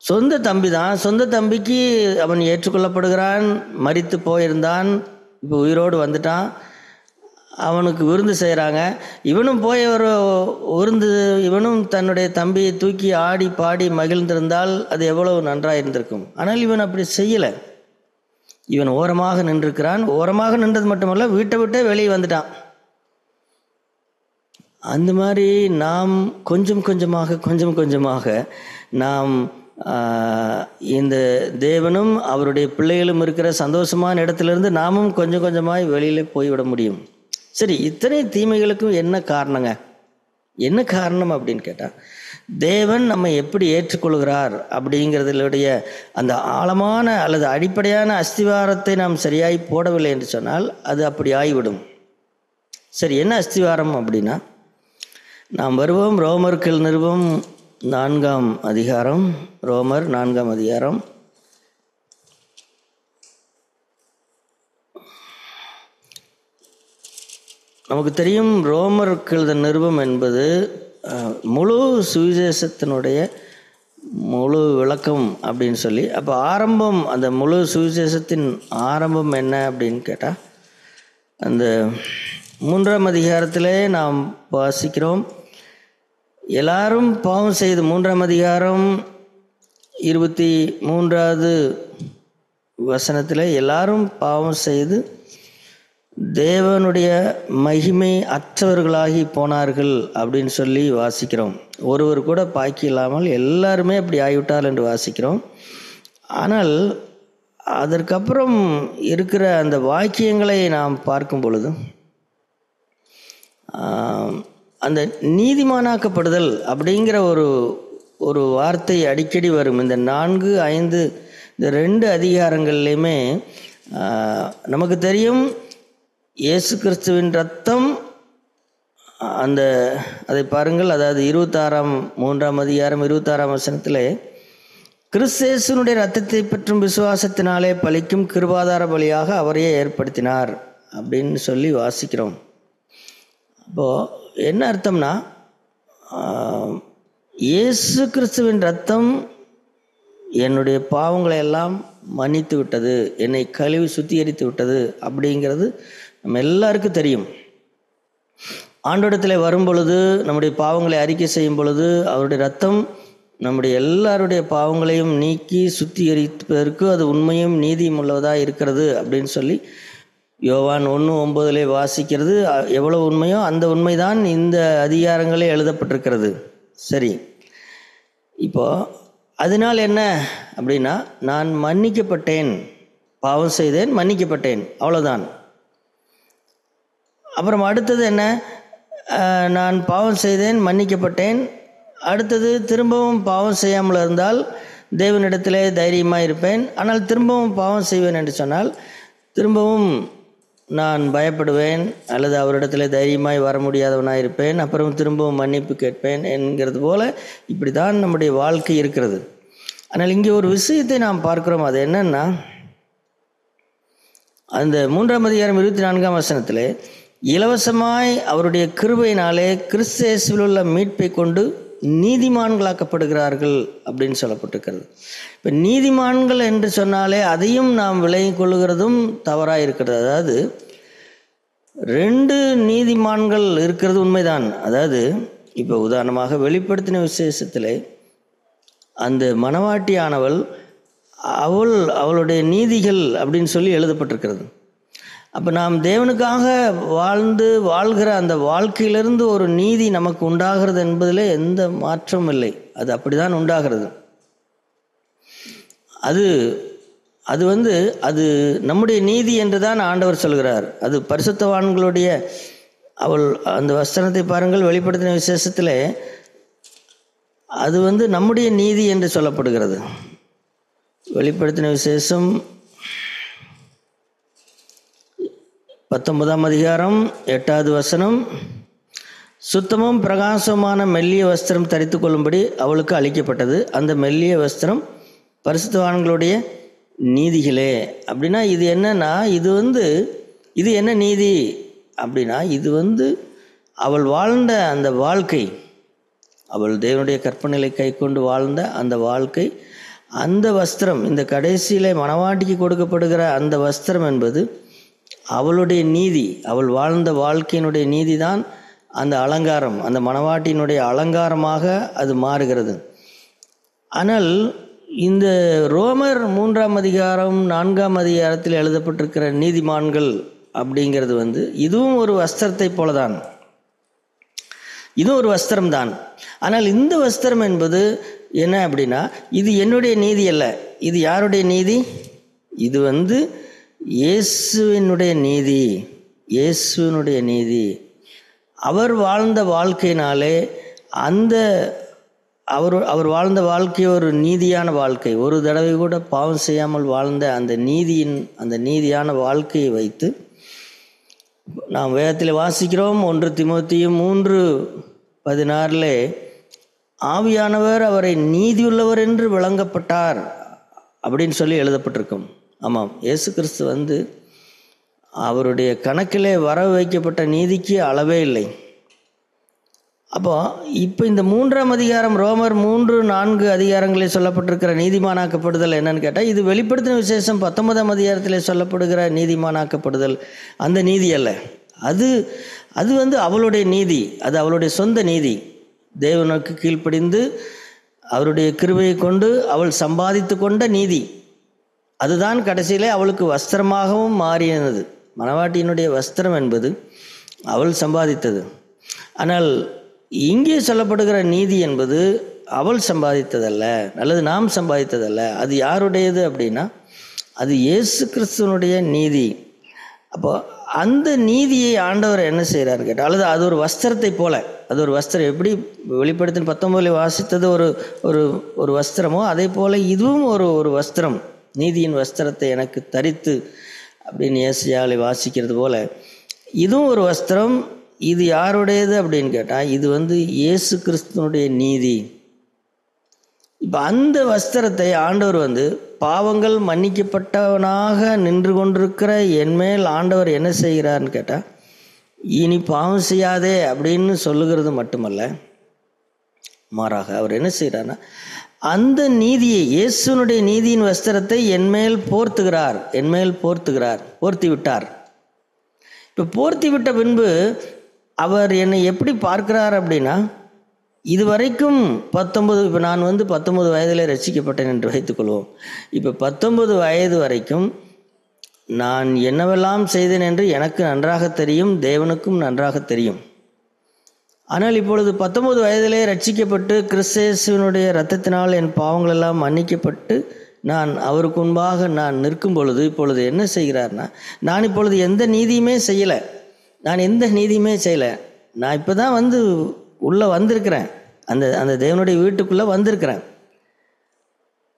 சொந்த தம்பி தான், சொந்த தம்பிக்கு அவன் ஏற்றுக்கொள்ளப்படுகிறான், மரித்து போயிருந்தான், இப்போ உயிரோடு வந்துட்டான், அவனுக்கு விருந்து செய்கிறாங்க, இவனும் போய் ஒரு விருந்து, இவனும் தன்னுடைய தம்பியை தூக்கி ஆடி பாடி மகிழ்ந்திருந்தால் அது எவ்வளவு நன்றாக இருந்திருக்கும். ஆனால் இவன் அப்படி செய்யலை. இவன் ஓரமாக நின்றிருக்கிறான். ஓரமாக நின்றது மட்டுமல்ல, வீட்டை விட்டே வெளியே வந்துட்டான். அந்த மாதிரி நாம் கொஞ்சம் கொஞ்சமாக நாம் இந்த தேவனும் அவருடைய பிள்ளைகளும் இருக்கிற சந்தோஷமான இடத்துலேருந்து நாமும் கொஞ்சம் கொஞ்சமாக வெளியில் போய்விட முடியும். சரி, இத்தனை தீமைகளுக்கும் என்ன காரணங்க? என்ன காரணம் அப்படின்னு கேட்டால், தேவன் நம்மை எப்படி ஏற்றுக்கொள்கிறார் அப்படிங்கிறதுடைய அந்த ஆழமான அல்லது அடிப்படையான அஸ்திவாரத்தை நாம் சரியாய் போடவில்லை என்று சொன்னால் அது அப்படி ஆகிவிடும். சரி, என்ன அஸ்திவாரம் அப்படின்னா, நாம் வருவோம் ரோமர்கள் நிருபம் 4ஆம் அதிகாரம். ரோமர் 4ஆம் அதிகாரம். நமக்கு தெரியும், ரோமர்கள் நிருபம் என்பது முழு சுவிசேஷத்தினுடைய முழு விளக்கம் அப்படின்னு சொல்லி, அப்போ ஆரம்பம், அந்த முழு சுவிசேஷத்தின் ஆரம்பம் என்ன அப்படின்னு கேட்டால், அந்த 3ஆம் அதிகாரத்திலே நாம் வாசிக்கிறோம், எல்லாரும் பாவம் செய்து, 3ஆம் அதிகாரம் 23வது வசனத்தில் எல்லாரும் பாவம் செய்து தேவனுடைய மகிமை அற்றவர்களாகி போனார்கள் அப்படின்னு சொல்லி வாசிக்கிறோம். ஒருவர் கூட பாக்கி இல்லாமல் எல்லாருமே அப்படி ஆகிவிட்டார் என்று வாசிக்கிறோம். ஆனால் அதற்கப்புறம் இருக்கிற அந்த வாக்கியங்களை நாம் பார்க்கும் பொழுது அந்த நீதிமானாக்கப்படுதல் அப்படிங்கிற ஒரு வார்த்தை அடிக்கடி வரும். இந்த 4, 5 இந்த 2 அதிகாரங்கள்லையுமே நமக்கு தெரியும், இயேசு கிறிஸ்துவின் ரத்தம், அதை பாருங்கள், அதாவது 3ஆம் அதிகாரம் 26ஆம் வசனத்தில், கிறிஸ்தேசனுடைய ரத்தத்தை பற்றும் விசுவாசத்தினாலே பலிக்கும் கிருபாதார பலியாக அவரையே ஏற்படுத்தினார் அப்படின்னு சொல்லி வாசிக்கிறோம். அப்போது என்ன அர்த்தம்னா, இயேசு கிறிஸ்துவின் ரத்தம் என்னுடைய பாவங்களை எல்லாம் மன்னித்து விட்டது, என்னை கழுவி சுத்திகரித்து விட்டது அப்படிங்கிறது நம்ம எல்லாருக்கும் தெரியும். ஆண்டவரிடத்தில் வரும் பொழுது, நம்முடைய பாவங்களை அறிக்கை செய்யும் பொழுது, அவருடைய ரத்தம் நம்முடைய எல்லாருடைய பாவங்களையும் நீக்கி சுத்திகரிப்பதற்கு அது உண்மையும் நீதியும் உள்ளதாக இருக்கிறது அப்படின்னு சொல்லி யோவான் 1:9 வாசிக்கிறது. எவ்வளவு உண்மையோ அந்த உண்மைதான் இந்த அதிகாரங்களே எழுதப்பட்டிருக்கிறது. சரி, இப்போது அதனால் என்ன அப்படின்னா, நான் மன்னிக்கப்பட்டேன், பாவம் செய்தேன், மன்னிக்கப்பட்டேன், அவ்வளோதான். அப்புறம் அடுத்தது என்ன? நான் பாவம் செய்தேன், மன்னிக்கப்பட்டேன், அடுத்தது திரும்பவும் பாவம் செய்யாமல் இருந்தால் தேவனிடத்திலே தைரியமாக இருப்பேன். ஆனால் திரும்பவும் பாவம் செய்வேன் என்று சொன்னால் திரும்பவும் நான் பயப்படுவேன், அல்லது அவரிடத்தில் தைரியமாய் வர முடியாதவனாக இருப்பேன், அப்புறம் திரும்பவும் மன்னிப்பு கேட்பேன் என்கிறது போல இப்படி தான் நம்முடைய வாழ்க்கை இருக்கிறது. ஆனால் இங்கே ஒரு விஷயத்தை நாம் பார்க்கிறோம். அது என்னன்னா, அந்த 3ஆம் அதிகாரம் 24ஆம் வசனத்தில், இலவசமாய் அவருடைய கிருபையினாலே கிறிஸ்து இயேசுவில் உள்ள மீட்பை கொண்டு நீதிமான்களாக்கப்படுகிறார்கள் அப்படின்னு சொல்லப்பட்டிருக்கிறது. இப்போ நீதிமான்கள் என்று சொன்னாலே அதையும் நாம் விலகிக் கொள்ளுகிறதும் தவறாக இருக்கிறது. அதாவது 2 நீதிமான்கள் இருக்கிறது உண்மைதான். அதாவது இப்போ உதாரணமாக வெளிப்படுத்தின விசேஷத்தில் அந்த மணவாட்டியானவள் அவளுடைய நீதிகள் அப்படின்னு சொல்லி எழுதப்பட்டிருக்கிறது. அப்போ நாம் தேவனுக்காக வாழ்கிற அந்த வாழ்க்கையிலிருந்து ஒரு நீதி நமக்கு உண்டாகிறது என்பதில் எந்த மாற்றமும் இல்லை. அது அப்படி தான் உண்டாகிறது. அது நம்முடைய நீதி என்று தான் ஆண்டவர் சொல்கிறார். அது பரிசுத்தவான்களுடைய அந்த வசனத்தை பாருங்கள், வெளிப்படுத்தின விசேஷத்தில் அது நம்முடைய நீதி என்று சொல்லப்படுகிறது. வெளிப்படுத்தின விசேஷம் 19ஆம் அதிகாரம் 8வது வசனம், சுத்தமும் பிரகாசமான மெல்லிய வஸ்திரம் தரித்து கொள்ளும்படி அவளுக்கு அளிக்கப்பட்டது. அந்த மெல்லிய வஸ்திரம் பரிசுத்தவான்களுடைய நீதிகளே. அப்படின்னா இது என்னன்னா, இது என்ன நீதி அப்படின்னா, இது அவள் வாழ்ந்த அந்த வாழ்க்கை, அவள் தேவனுடைய கற்பனைகளை கை கொண்டு வாழ்ந்த அந்த வாழ்க்கை, அந்த வஸ்திரம், இந்த கடைசியிலே மணவாட்டிக்கு கொடுக்கப்படுகிற அந்த வஸ்திரம் என்பது அவளுடைய நீதி, அவள் வாழ்ந்த வாழ்க்கையினுடைய நீதி தான் அந்த அலங்காரம், அந்த மணவாட்டியினுடைய அலங்காரமாக அது மாறுகிறது. ஆனால் இந்த ரோமர் 3ஆம் அதிகாரம் 4ஆம் அதிகாரத்தில் எழுதப்பட்டிருக்கிற நீதிமான்கள் அப்படிங்கிறது இதுவும் ஒரு வஸ்திரத்தை போலதான், இதுவும் ஒரு வஸ்திரம்தான். ஆனால் இந்த வஸ்திரம் என்பது என்ன அப்படின்னா, இது என்னுடைய நீதி அல்ல. இது யாருடைய நீதி? இது இயேசுவினுடைய நீதி, இயேசுவினுடைய நீதி. அவர் வாழ்ந்த வாழ்க்கையினாலே அவர் வாழ்ந்த வாழ்க்கை ஒரு நீதியான வாழ்க்கை, ஒரு தடவை கூட பாவம் செய்யாமல் வாழ்ந்த அந்த நீதியான வாழ்க்கையை வைத்து நாம் வேதத்தில் வாசிக்கிறோம். 1 தீமோத்தேயு 3:16 ஆவியானவர் அவரை நீதியுள்ளவர் என்று விளங்கப்பட்டார் அப்படின்னு சொல்லி எழுதப்பட்டிருக்கும். ஆமாம், இயேசு கிறிஸ்து அவருடைய கணக்கிலே வர வைக்கப்பட்ட நீதிக்கு அளவே இல்லை. இப்போ இந்த 3ஆம் அதிகாரம், ரோமர் 3-4 அதிகாரங்களில் சொல்லப்பட்டிருக்கிற நீதிமானாக்கப்படுதல் என்னன்னு கேட்டால், இது வெளிப்படுத்தின விசேஷம் 19ஆம் அதிகாரத்திலே சொல்லப்படுகிற நீதிமானாக்கப்படுதல் அந்த நீதி அல்ல. அது அவளுடைய நீதி, அது அவளுடைய சொந்த நீதி. தேவனுக்கு கீழ்ப்படிந்து அவருடைய கிருபையை கொண்டு அவள் சம்பாதித்து கொண்ட நீதி, அதுதான் கடைசியிலே அவளுக்கு வஸ்திரமாகவும் மாறியது. மணவாட்டியினுடைய வஸ்திரம் என்பது அவள் சம்பாதித்தது. ஆனால் இங்கே சொல்லப்படுகிற நீதி என்பது அவள் சம்பாதித்ததல்ல, அல்லது நாம் சம்பாதித்ததல்ல. அது யாருடையது அப்படின்னா, அது இயேசு கிறிஸ்துவனுடைய நீதி. அப்போ அந்த நீதியை ஆண்டவர் என்ன செய்கிறாரு கேட்டால், அல்லது அது ஒரு வஸ்திரத்தை போல, அது ஒரு வஸ்திரம். எப்படி வெளிப்படுத்தின 19 வாசித்தது ஒரு வஸ்திரமோ, அதே போல் இதுவும் ஒரு வஸ்திரம், நீதியின் வஸ்திரத்தை எனக்கு தரித்து அப்படின்னு ஏசாயாவில் வாசிக்கிறது போல இதுவும் ஒரு வஸ்திரம். இது யாருடையது அப்படின்னு கேட்டால், இது இயேசு கிறிஸ்துவனுடைய நீதி. இப்போ அந்த வஸ்திரத்தை ஆண்டவர் பாவங்கள் மன்னிக்கப்பட்டவனாக நின்று கொண்டிருக்கிற என்மேல் ஆண்டவர் என்ன செய்கிறார்னு கேட்டால், இனி பாவம் செய்யாதே அப்படின்னு சொல்லுகிறது மட்டுமல்ல, மாறாக அவர் என்ன செய்கிறார்னா, அந்த நீதியை, இயேசுனுடைய நீதியின் வஸ்திரத்தை என்மேல் போர்த்துகிறார், போர்த்தி விட்டார். இப்போ போர்த்தி விட்ட பின்பு அவர் என்னை எப்படி பார்க்கிறார் அப்படின்னா, இதுவரைக்கும் 19, இப்போ நான் 19 வயதில் ரட்சிக்கப்பட்டேன் என்று வைத்துக்கொள்வோம். இப்போ 19 வயது வரைக்கும் நான் என்னவெல்லாம் செய்தேன் என்று எனக்கு நன்றாக தெரியும், தேவனுக்கும் நன்றாக தெரியும். ஆனால் இப்பொழுது 19 வயதிலே ரட்சிக்கப்பட்டு கிறிஸ்தேசுவனுடைய இரத்தத்தினால் என் பாவங்கள் எல்லாம் மன்னிக்கப்பட்டு நான் அவருக்கு முன்பாக நான் நிற்கும் பொழுது, இப்பொழுது என்ன செய்கிறார்னா, நான் இப்பொழுது எந்த நீதியுமே செய்யலை, நான் இப்போ தான் உள்ளே வந்திருக்கிறேன், அந்த தேவனுடைய வீட்டுக்குள்ளே வந்திருக்கிறேன்.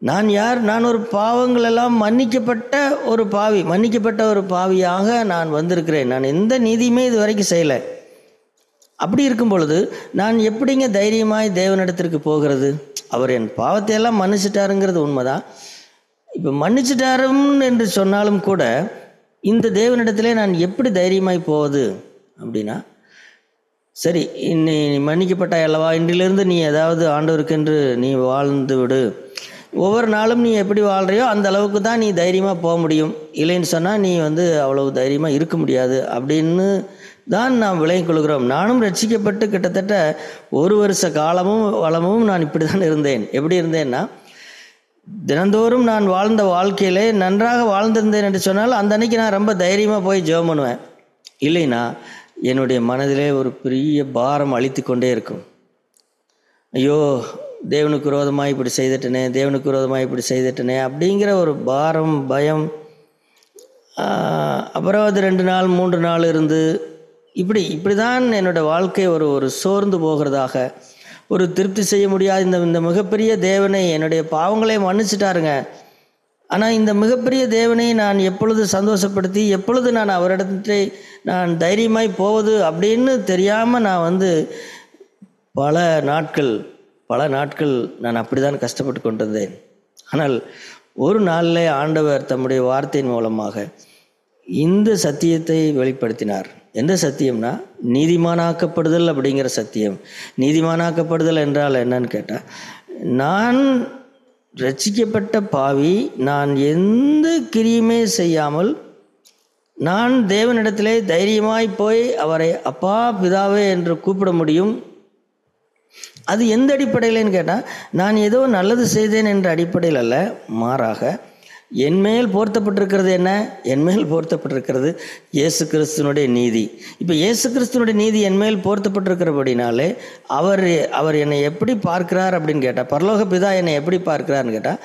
நான் யார்? நான் ஒரு பாவங்களெல்லாம் மன்னிக்கப்பட்ட ஒரு பாவியாக நான் வந்திருக்கிறேன். நான் எந்த நீதியுமே இது வரைக்கும் செய்யலை. அப்படி இருக்கும் பொழுது நான் எப்படிங்க தைரியமாய் தேவனிடத்திற்கு போகிறது? அவர் என் பாவத்தை எல்லாம் மன்னிச்சிட்டாருங்கிறது உண்மைதான். இப்போ மன்னிச்சிட்டாரும் என்று சொன்னாலும் கூட இந்த தேவனிடத்திலே நான் எப்படி தைரியமாய் போவது அப்படின்னா, சரி, நீ மன்னிக்கப்பட்ட அல்லவா, இன்றிலிருந்து நீ ஏதாவது ஆண்டவருக்கென்று நீ வாழ்ந்து விடு, ஒவ்வொரு நாளும் நீ எப்படி வாழ்கிறையோ அந்த அளவுக்கு தான் நீ தைரியமாக போக முடியும், இல்லைன்னு சொன்னால் நீ அவ்வளவு தைரியமாக இருக்க முடியாது அப்படின்னு தான் நாம் விளங்கிக் கொள்கிறோம். நானும் ரட்சிக்கப்பட்டு கிட்டத்தட்ட 1 வருஷ காலமும் வளமும் நான் இப்படி தான் இருந்தேன். எப்படி இருந்தேன்னா, தினந்தோறும் நான் வாழ்ந்த வாழ்க்கையிலே நன்றாக வாழ்ந்திருந்தேன் என்று சொன்னால் அந்த அன்னைக்கு நான் ரொம்ப தைரியமாக போய் ஜெபம் பண்ணுவேன். இல்லைன்னா என்னுடைய மனதிலே ஒரு பெரிய பாரம் அழித்து கொண்டே இருக்கும். ஐயோ, தேவனுக்கு விரோதமாக இப்படி செய்துட்டனே அப்படிங்கிற ஒரு பாரம், பயம். அப்புறம் அது 2 நாள் 3 நாள் இருந்து இப்படி தான் என்னோடய வாழ்க்கை ஒரு சோர்ந்து போகிறதாக, ஒரு திருப்தி செய்ய முடியாத இந்த மிகப்பெரிய தேவனை என்னுடைய பாவங்களே மன்னிச்சிட்டாருங்க, ஆனால் இந்த மிகப்பெரிய தேவனை நான் எப்பொழுது சந்தோஷப்படுத்தி எப்பொழுது நான் அவரிடத்தை நான் தைரியமாய் போவது அப்படின்னு தெரியாமல் நான் பல நாட்கள் நான் அப்படி தான் கஷ்டப்பட்டு கொண்டிருந்தேன். ஆனால் ஒரு நாளில் ஆண்டவர் தம்முடைய வார்த்தையின் மூலமாக இந்த சத்தியத்தை வெளிப்படுத்தினார். எந்த சத்தியம்னா நீதிமானாக்கப்படுதல் அப்படிங்கிற சத்தியம். நீதிமானாக்கப்படுதல் என்றால் என்னன்னு கேட்டால், நான் ரட்சிக்கப்பட்ட பாவி, நான் எந்த கிரியுமே செய்யாமல் நான் தேவனிடத்திலே தைரியமாய் போய் அவரை அப்பா பிதாவே என்று கூப்பிட முடியும். அது எந்த அடிப்படையிலன்னு கேட்டால், நான் ஏதோ நல்லது செய்தேன் என்ற அடிப்படையில் அல்ல, மாறாக என்மேல் போர்த்தப்பட்டிருக்கிறது என்ன? என்மேல் போர்த்தப்பட்டிருக்கிறது இயேசு கிறிஸ்துவனுடைய நீதி. இப்போ இயேசு கிறிஸ்துவனுடைய நீதி என்மேல் போர்த்தப்பட்டிருக்கிறபடினாலே அவர் என்னை எப்படி பார்க்கிறார் அப்படின்னு கேட்டால், பரலோக பிதா என்னை எப்படி பார்க்கிறார்னு கேட்டால்,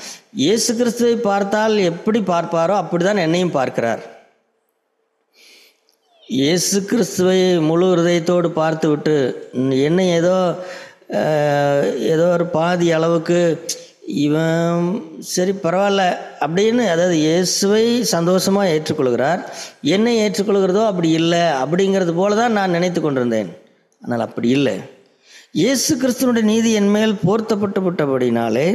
இயேசு கிறிஸ்துவை பார்த்தால் எப்படி பார்ப்பாரோ அப்படி தான் என்னையும் பார்க்கிறார். இயேசு கிறிஸ்துவை முழு ஹிருதயத்தோடு பார்த்து விட்டு என்னை ஏதோ ஒரு பாதி அளவுக்கு இவன் சரி பரவாயில்ல அப்படின்னு, அதாவது இயேசுவை சந்தோஷமாக ஏற்றுக்கொள்கிறார், என்னை ஏற்றுக்கொள்கிறதோ அப்படி இல்லை அப்படிங்கிறது போல தான் நான் நினைத்து கொண்டிருந்தேன். ஆனால் அப்படி இல்லை. இயேசு கிறிஸ்துவனுடைய நீதி என்மேல் போர்த்தப்பட்டு விட்டபடினாலே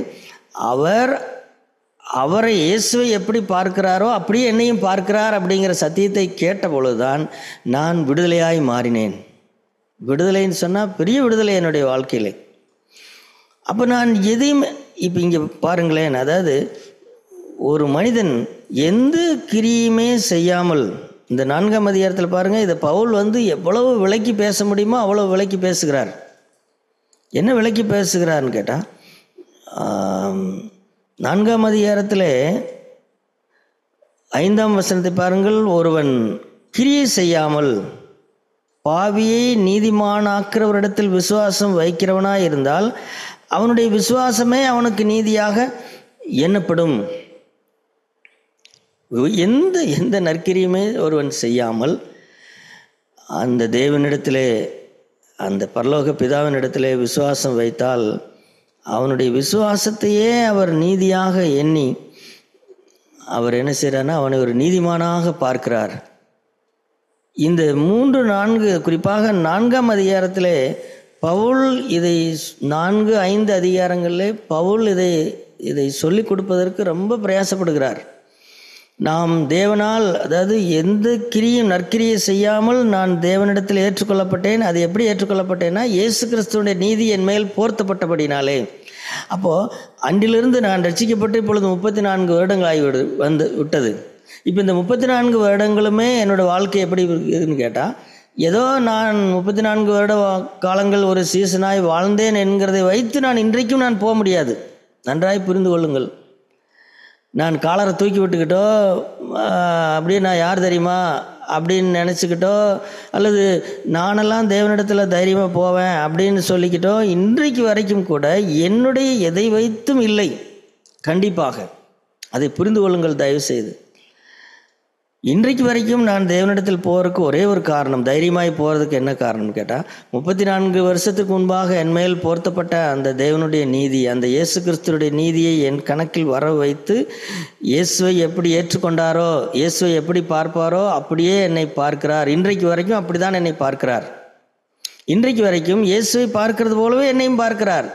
அவரை இயேசுவை எப்படி பார்க்கிறாரோ அப்படியே என்னையும் பார்க்கிறார் அப்படிங்கிற சத்தியத்தை கேட்ட பொழுதுதான் நான் விடுதலையாய் மாறினேன். விடுதலைன்னு சொன்னால் பெரிய விடுதலை என்னுடைய வாழ்க்கையில். அப்போ நான் எதையும் இப்போ இங்கே பாருங்களேன், அதாவது ஒரு மனிதன் எந்த கிரியுமே செய்யாமல், இந்த 4ஆம் அதிகாரத்தில் பாருங்கள், இதை பவுல் எவ்வளவு விலக்கி பேச முடியுமோ அவ்வளோ விலக்கி பேசுகிறார். என்ன விலக்கி பேசுகிறார்னு கேட்டால், 4ஆம் அதிகாரத்தில் 5ஆம் வசனத்தை பாருங்கள். ஒருவன் கிரியை செய்யாமல் பாவியை நீதிமானாக்கிறவரிடத்தில் விசுவாசம் வைக்கிறவனாய் இருந்தால் அவனுடைய விசுவாசமே அவனுக்கு நீதியாக எண்ணப்படும். எந்த நற்கிரியுமே ஒருவன் செய்யாமல் அந்த தேவனிடத்திலே, அந்த பரலோக பிதாவினிடத்திலே விசுவாசம் வைத்தால் அவனுடைய விசுவாசத்தையே அவர் நீதியாக எண்ணி அவர் என்ன செய்கிறார்னா அவனை ஒரு நீதிமானாக பார்க்கிறார். இந்த 3-4 குறிப்பாக 4ஆம் அதிகாரத்திலே பவுல் இதை 4-5 அதிகாரங்களிலே பவுல் இதை சொல்லிக் கொடுப்பதற்கு ரொம்ப பிரயாசப்படுகிறார். நாம் தேவனால், அதாவது எந்த கிரியும் நற்கிரியை செய்யாமல் நான் தேவனிடத்தில் ஏற்றுக்கொள்ளப்பட்டேன். அது எப்படி ஏற்றுக்கொள்ளப்பட்டேன்னா, இயேசு கிறிஸ்துவனுடைய நீதி என் மேல் போர்த்தப்பட்டபடினாலே. அப்போது அன்றிலிருந்து நான் ரட்சிக்கப்பட்டு இப்பொழுது 34 வருடங்கள் ஆகி விட்டது. இப்போ இந்த 34 வருடங்களுமே என்னோடய வாழ்க்கை எப்படி இருக்குதுன்னு கேட்டால், ஏதோ நான் 34 வருட காலங்கள் ஒரு சீசனாய் வாழ்ந்தேன் என்கிறதை வைத்து நான் இன்றைக்கும் நான் போக முடியாது. நன்றாய் புரிந்து கொள்ளுங்கள். நான் காலரை தூக்கி விட்டுக்கிட்டோ, அப்படியே நான் யார் தெரியுமா அப்படின்னு நினச்சிக்கிட்டோ, அல்லது நானெல்லாம் தேவனிடத்தில் தைரியமாக போவேன் அப்படின்னு சொல்லிக்கிட்டோ இன்றைக்கு வரைக்கும் கூட என்னுடைய எதை வைத்தும் இல்லை. கண்டிப்பாக அதை புரிந்து கொள்ளுங்கள் தயவுசெய்து. இன்றைக்கு வரைக்கும் நான் தேவனிடத்தில் போகிறதுக்கு ஒரே ஒரு காரணம், தைரியமாய் போகிறதுக்கு என்ன காரணம்னு கேட்டால், 34 வருஷத்துக்கு முன்பாக என்மேல் போர்த்தப்பட்ட அந்த தேவனுடைய நீதி, அந்த இயேசு கிறிஸ்துடைய நீதியை என் கணக்கில் வர வைத்து இயேசுவை எப்படி ஏற்றுக்கொண்டாரோ, இயேசுவை எப்படி பார்ப்பாரோ அப்படியே என்னை பார்க்கிறார். இன்றைக்கு வரைக்கும் அப்படி தான் என்னை பார்க்கிறார். இன்றைக்கு வரைக்கும் இயேசுவை பார்க்கிறது போலவே என்னையும் பார்க்கிறார்.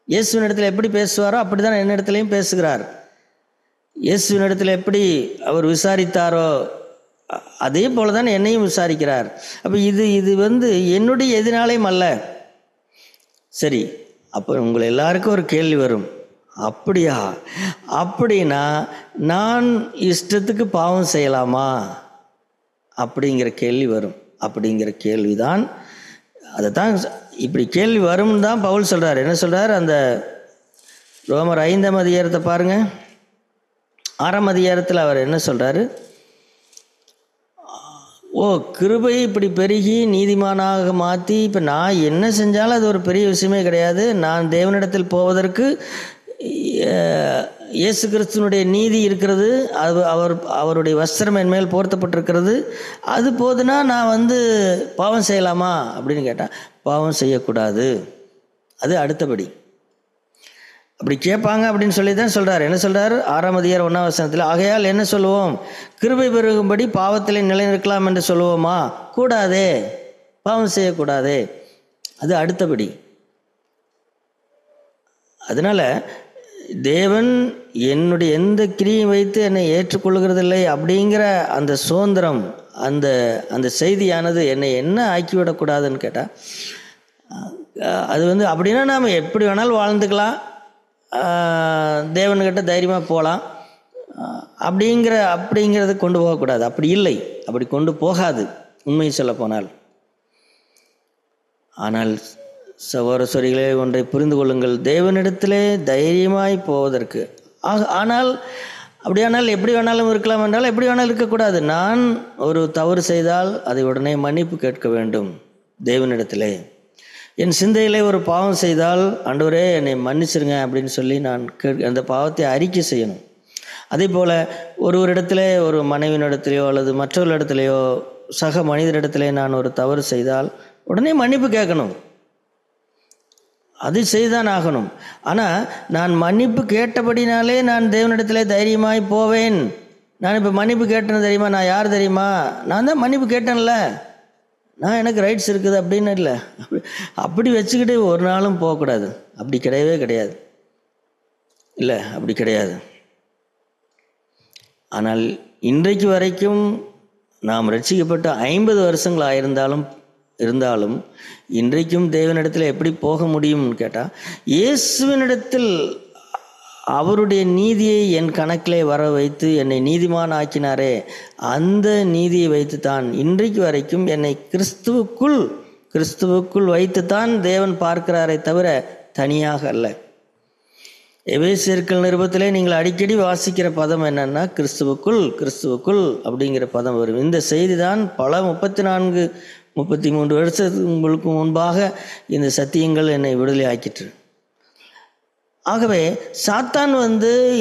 இயேசுவின் இடத்துல எப்படி பேசுவாரோ அப்படி தான் என்னிடத்துலையும் பேசுகிறார். இயேசுவின் இடத்துல எப்படி அவர் விசாரித்தாரோ அதே போல தான் என்னையும் விசாரிக்கிறார். அப்போ இது என்னுடைய எதினாலையும் அல்ல. சரி, அப்போ உங்களை எல்லாருக்கும் ஒரு கேள்வி வரும், அப்படியா? அப்படின்னா நான் இஷ்டத்துக்கு பாவம் செய்யலாமா அப்படிங்கிற கேள்வி வரும். அப்படிங்கிற கேள்விதான், அதை தான் இப்படி கேள்வி வரும்னு தான் பவுல் சொல்கிறார். என்ன சொல்கிறார்? அந்த ரோமர் 5ஆம் அதிகாரத்தை பாருங்கள். 6ஆம் அதிகாரத்தில் அவர் என்ன சொல்கிறாரு? கிருபை இப்படி பெருகி நீதிமானாக மாற்றி, இப்போ நான் என்ன செஞ்சாலும் அது ஒரு பெரிய விஷயமே கிடையாது. நான் தேவனிடத்தில் போவதற்கு இயேசு கிறிஸ்துவனுடைய நீதி இருக்கிறது, அவருடைய வஸ்திரம் என் மேல் போர்த்தப்பட்டிருக்கிறது, அது போதுனா நான் பாவம் செய்யலாமா அப்படின்னு கேட்டால் பாவம் செய்யக்கூடாது. அது அடுத்தபடி. அப்படி கேட்பாங்க அப்படின்னு சொல்லி தான் சொல்கிறார். என்ன சொல்கிறார்? 6ஆம் அதிகாரம் 1ஆம் வசனத்தில், ஆகையால் என்ன சொல்லுவோம்? கிருபை பெருகும்படி பாவத்தில் நிலைநிற்கலாம் என்று சொல்லுவோமா? கூடாதே, பாவம் செய்யக்கூடாதே. அது அடுத்தபடி. அதனால் தேவன் என்னுடைய எந்த கிரியை வைத்து என்னை ஏற்றுக்கொள்கிறதில்லை அப்படிங்கிற அந்த சுதந்திரம், அந்த அந்த செய்தியானது என்னை என்ன ஆக்கிவிடக்கூடாதுன்னு கேட்டால், அது வந்து அப்படின்னா நாம் எப்படி வேணாலும் வாழ்ந்துக்கலாம், தேவன்கிட்ட தைரியமாக போகலாம், அப்படிங்கிறத கொண்டு போகக்கூடாது. அப்படி இல்லை, அப்படி கொண்டு போகாது உண்மையை சொல்ல போனால். ஆனால் சகோதரர்களே, ஒன்றை புரிந்து கொள்ளுங்கள், தேவனிடத்திலே தைரியமாய் போவதற்கு அப்படியானால் எப்படி வேணாலும் இருக்கலாம் என்றால் எப்படி வேணாலும் இருக்கக்கூடாது. நான் ஒரு தவறு செய்தால் அதை உடனே மன்னிப்பு கேட்க வேண்டும் தேவனிடத்திலே. என் சிந்தையிலே ஒரு பாவம் செய்தால், ஆண்டவரே என்னை மன்னிச்சிருங்க அப்படின்னு சொல்லி நான் அந்த பாவத்தை அறிக்கை செய்யணும். அதே போல் ஒருவரிடத்திலே, ஒரு மனைவியினிடத்திலேயோ அல்லது மற்றவர்களிடத்திலேயோ சக மனிதரிடத்திலே நான் ஒரு தவறு செய்தால் உடனே மன்னிப்பு கேட்கணும். அது செய்தான் ஆகணும். ஆனால் நான் மன்னிப்பு கேட்டபடினாலே நான் தேவனிடத்திலே தைரியமாய் போவேன். நான் இப்போ மன்னிப்பு கேட்டேன்னு தெரியுமா? நான் யார் தெரியுமா? நான் தான் மன்னிப்பு கேட்டேன்ல, நான் எனக்கு ரைட்ஸ் இருக்குது அப்படின்னு இல்லை. அப்படி வச்சுக்கிட்டு ஒரு நாளும் போகக்கூடாது. அப்படி கிடையவே கிடையாது. இல்லை, அப்படி கிடையாது. ஆனால் இன்றைக்கு வரைக்கும் நாம் ரட்சிக்கப்பட்டு 50 வருஷங்கள் இருந்தாலும் இன்றைக்கும் தேவனிடத்தில் எப்படி போக முடியும்னு கேட்டால், இயேசுவினிடத்தில் அவருடைய நீதியை என் கணக்கிலே வர வைத்து என்னை நீதிமான் ஆக்கினாரே, அந்த நீதியை வைத்து தான் இன்றைக்கு வரைக்கும் என்னை கிறிஸ்துவுக்குள் வைத்து தான் தேவன் பார்க்கிறாரே தவிர தனியாக அல்ல. எபேசியர்கள் நிருபத்திலே நீங்கள் அடிக்கடி வாசிக்கிற பதம் என்னன்னா, கிறிஸ்துவுக்குள் அப்படிங்கிற பதம் வரும். இந்த செய்தி தான் பல 34-33 வருஷங்களுக்கு முன்பாக இந்த சத்தியங்கள் என்னை விடுதலை ஆக்கிற்று. ஆகவே சாத்தான்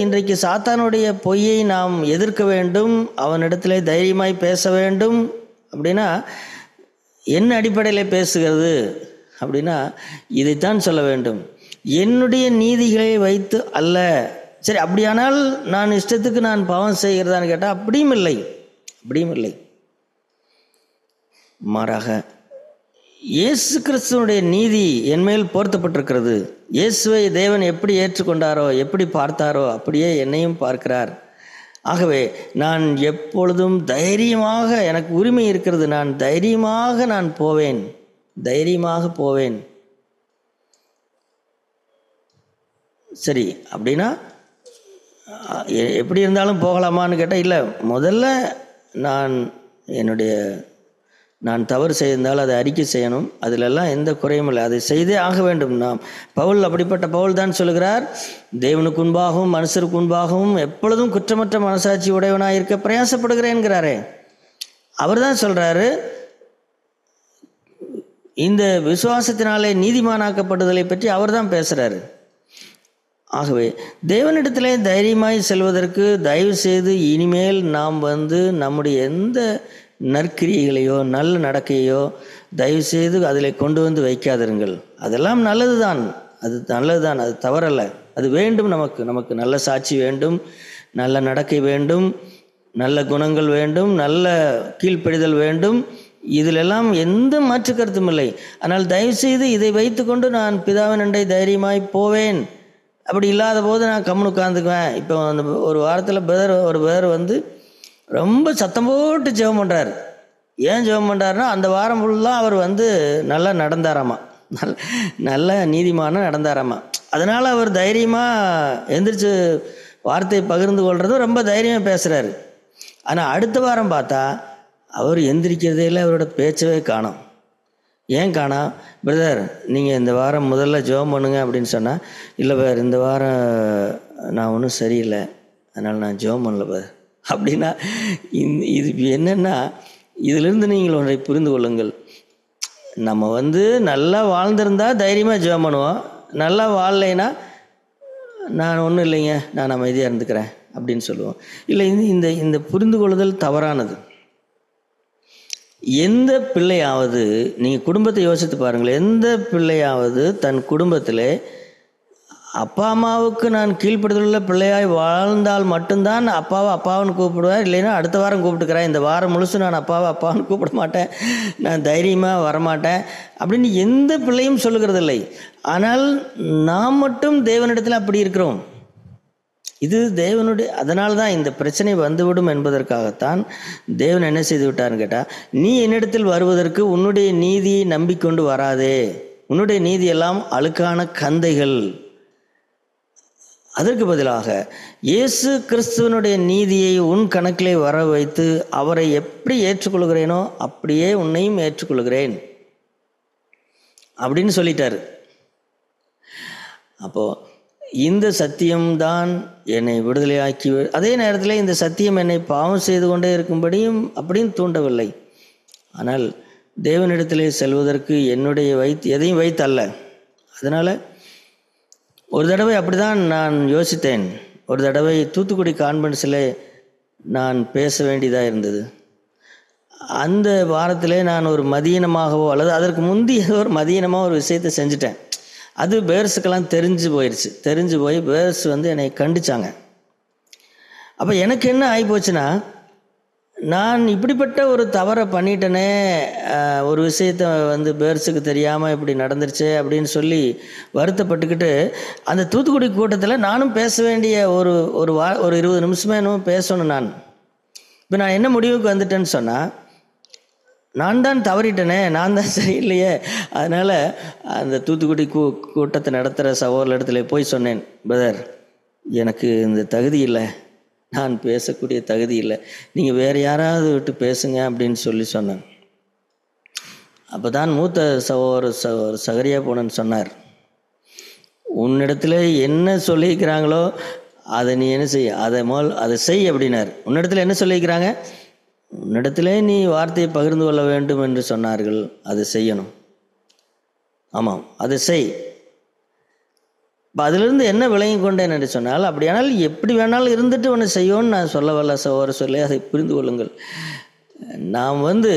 இன்றைக்கு சாத்தானுடைய பொய்யை நாம் எதிர்க்க வேண்டும், அவனிடத்திலே தைரியமாய் பேச வேண்டும். அப்படின்னா என்ன அடிப்படையில் பேசுகிறது அப்படின்னா, இதைத்தான் சொல்ல வேண்டும், என்னுடைய நீதிகளை வைத்து அல்ல. சரி, அப்படியானால் நான் இஷ்டத்துக்கு நான் பாவம் செய்கிறதான்னு கேட்டால் அப்படியும் இல்லை. மாறாக இயேசு கிறிஸ்துவனுடைய நீதி என்மேல் போர்த்தப்பட்டிருக்கிறது. இயேசுவை தேவன் எப்படி ஏற்றுக்கொண்டாரோ, எப்படி பார்த்தாரோ அப்படியே என்னையும் பார்க்கிறார். ஆகவே நான் எப்பொழுதும் தைரியமாக, எனக்கு உரிமை இருக்கிறது, நான் தைரியமாக போவேன். சரி, அப்படின்னா எப்படி இருந்தாலும் போகலாமான்னு கேட்டால் இல்லை. முதல்ல நான் தவறு செய்திருந்தால் அதை அறிக்கை செய்யணும். அதிலெல்லாம் எந்த குறையும் இல்லை, அதை செய்தே ஆக வேண்டும். பவுல் அப்படிப்பட்ட பவுல் தான் சொல்கிறார், தேவனுக்கு முன்பாகவும் மனுஷருக்கு முன்பாகவும் எப்பொழுதும் குற்றமற்ற மனசாட்சி உடையவனாக இருக்க பிரயாசப்படுகிறேன்கிறாரே. அவர் தான் சொல்கிறாரு, இந்த விசுவாசத்தினாலே நீதிமானாக்கப்படுதலை பற்றி அவர் தான் பேசுகிறாரு. ஆகவே தேவனிடத்திலே தைரியமாய் செல்வதற்கு தயவு செய்து இனிமேல் நாம் நம்முடைய எந்த நற்கிரியைகளையோ நல்ல நடக்கையோ தயவு செய்து அதில் கொண்டு வைக்காதிருங்கள். அதெல்லாம் நல்லதுதான், அது தவறல்ல, அது வேண்டும். நமக்கு நல்ல சாட்சி வேண்டும், நல்ல நடக்கை வேண்டும், நல்ல குணங்கள் வேண்டும், நல்ல கீழ்ப்படிதல் வேண்டும். இதிலெல்லாம் எந்த மாற்று கருத்தும் இல்லை. ஆனால் தயவுசெய்து இதை வைத்து கொண்டு நான் பிதாவின் அண்டை தைரியமாய் போவேன், அப்படி இல்லாத போது நான் கம்முன்னு உட்காந்துக்குவேன். இப்போ ஒரு வாரத்தில் ஒரு பிரதர் ரொம்ப சத்தம் போட்டு ஜெபம் பண்ணுறாரு. ஏன் ஜெபம் பண்ணுறாருன்னா, அந்த வாரம் ஃபுல்லாக அவர் நல்லா நடந்தாராமா, நல்ல நீதிமானம் நடந்தாராமா. அதனால் அவர் தைரியமாக எந்திரிச்சு வார்த்தையை பகிர்ந்து கொள்றதும் ரொம்ப தைரியமாக பேசுகிறாரு. ஆனால் அடுத்த வாரம் பார்த்தா அவர் எந்திரிக்கிறதே இல்லை, அவரோட பேச்சவே காணோம். ஏன் காணோம்? பிரதர், நீங்கள் இந்த வாரம் முதல்ல ஜெபம் பண்ணுங்க அப்படின்னு சொன்னால், இல்லை பிரதர், இந்த வாரம் நான் ஒன்றும் சரியில்லை, அதனால் நான் ஜெபம் பண்ணல பிரதர் அப்படின்னா, இது என்னென்னா, இதிலிருந்து நீங்கள் ஒன்றை புரிந்து கொள்ளுங்கள். நம்ம நல்லா வாழ்ந்திருந்தால் தைரியமாக ஜெபம் பண்ணுவோம், நல்லா வாழலைன்னா நான் ஒன்றும் இல்லைங்க, நான் அமைதியாக இருந்துக்கிறேன் அப்படின்னு சொல்லுவோம். இல்லை, இந்த புரிந்து கொள்ளுதல் தவறானது. எந்த பிள்ளையாவது, நீங்கள் குடும்பத்தை யோசித்து பாருங்கள், எந்த பிள்ளையாவது தன் குடும்பத்தில் அப்பா அம்மாவுக்கு நான் கீழ்ப்படுதலுள்ள பிள்ளையாய் வாழ்ந்தால் மட்டும்தான் அப்பாவை அப்பாவுன்னு கூப்பிடுவேன். இல்லைன்னா அடுத்த வாரம் கூப்பிட்டுக்கிறேன், இந்த வாரம் முழுசும் நான் அப்பாவை அப்பாவுன்னு கூப்பிட மாட்டேன், நான் தைரியமாக வரமாட்டேன் அப்படின்னு எந்த பிள்ளையும் சொல்லுகிறதில்லை. ஆனால் நாம் மட்டும் தேவனிடத்தில் அப்படி இருக்கிறோம். இது தேவனுடைய, அதனால தான் இந்த பிரச்சனை வந்துவிடும் என்பதற்காகத்தான் தேவன் என்ன செய்து விட்டார்னு கேட்டால், நீ என்னிடத்தில் வருவதற்கு உன்னுடைய நீதியை நம்பிக்கொண்டு வராதே, உன்னுடைய நீதியெல்லாம் அழுக்கான கந்தைகள். அதற்கு பதிலாக இயேசு கிறிஸ்துவனுடைய நீதியை உன் கணக்கிலே வர வைத்து அவரை எப்படி ஏற்றுக்கொள்கிறேனோ அப்படியே உன்னையும் ஏற்றுக்கொள்கிறேன் அப்படின்னு சொல்லிட்டார். அப்போது இந்த சத்தியம்தான் என்னை விடுதலையாக்கி, அதே நேரத்தில் இந்த சத்தியம் என்னை பாவம் செய்து கொண்டே இருக்கும்படியும் அப்படின்னு தூண்டவில்லை. ஆனால் தேவனிடத்திலே செல்வதற்கு என்னுடைய எதையும் வைத்தல்ல. அதனால் ஒரு தடவை அப்படி தான் நான் யோசித்தேன். ஒரு தடவை தூத்துக்குடி கான்வென்ட்ஸில் நான் பேச வேண்டியதாக இருந்தது. அந்த வாரத்திலே நான் ஒரு மதியனமாகவோ அல்லது அதற்கு முந்தைய ஒரு மதியனமாக ஒரு விஷயத்தை செஞ்சுட்டேன். அது பேர்ஸுக்கெல்லாம் தெரிஞ்சு போய் பேர்ஸ் என்னை கண்டிச்சாங்க. அப்போ எனக்கு என்ன ஆகிப்போச்சுன்னா, நான் இப்படிப்பட்ட ஒரு தவறை பண்ணிட்டேனே, ஒரு விஷயத்தை பேர்ஸுக்கு தெரியாமல் இப்படி நடந்துருச்சு அப்படின்னு சொல்லி வருத்தப்பட்டுக்கிட்டு அந்த தூத்துக்குடி கூட்டத்தில் நானும் பேச வேண்டிய ஒரு 20 நிமிஷமே என்னமோ பேசணும். நான் இப்போ நான் என்ன முடிவுக்கு வந்துட்டேன்னு சொன்னால், நான் தான் தவறிட்டேனே, நான் தான் சரியில்லையே. அதனால் அந்த தூத்துக்குடி கூட்டத்தை நடத்துகிற சகோதர இடத்துல போய் சொன்னேன், பிரதர் எனக்கு இந்த தகுதி இல்லை, நான் பேசக்கூடிய தகுதி இல்லை, நீங்கள் வேறு யாராவது விட்டு பேசுங்க அப்படின்னு சொன்னேன். அப்போ தான் மூத்த சகரியா போனன்னு சொன்னார், உன்னிடத்துல என்ன சொல்லிக்கிறாங்களோ அதை நீ என்ன செய், அதை செய் அப்படின்னார். உன்னிடத்துல என்ன சொல்லிக்கிறாங்க, உன்னிடத்திலே நீ வார்த்தையை பகிர்ந்து கொள்ள வேண்டும் என்று சொன்னார்கள், அதை செய்யணும். ஆமாம், அதை செய். இப்போ அதிலிருந்து என்ன விளங்கி கொண்டேன் என்று சொன்னால், அப்படியானால் எப்படி வேணாலும் இருந்துட்டு ஒன்று செய்யோன்னு நான் சொல்ல வரல சொல்லி அதை புரிந்து கொள்ளுங்கள். நாம் ஒன்று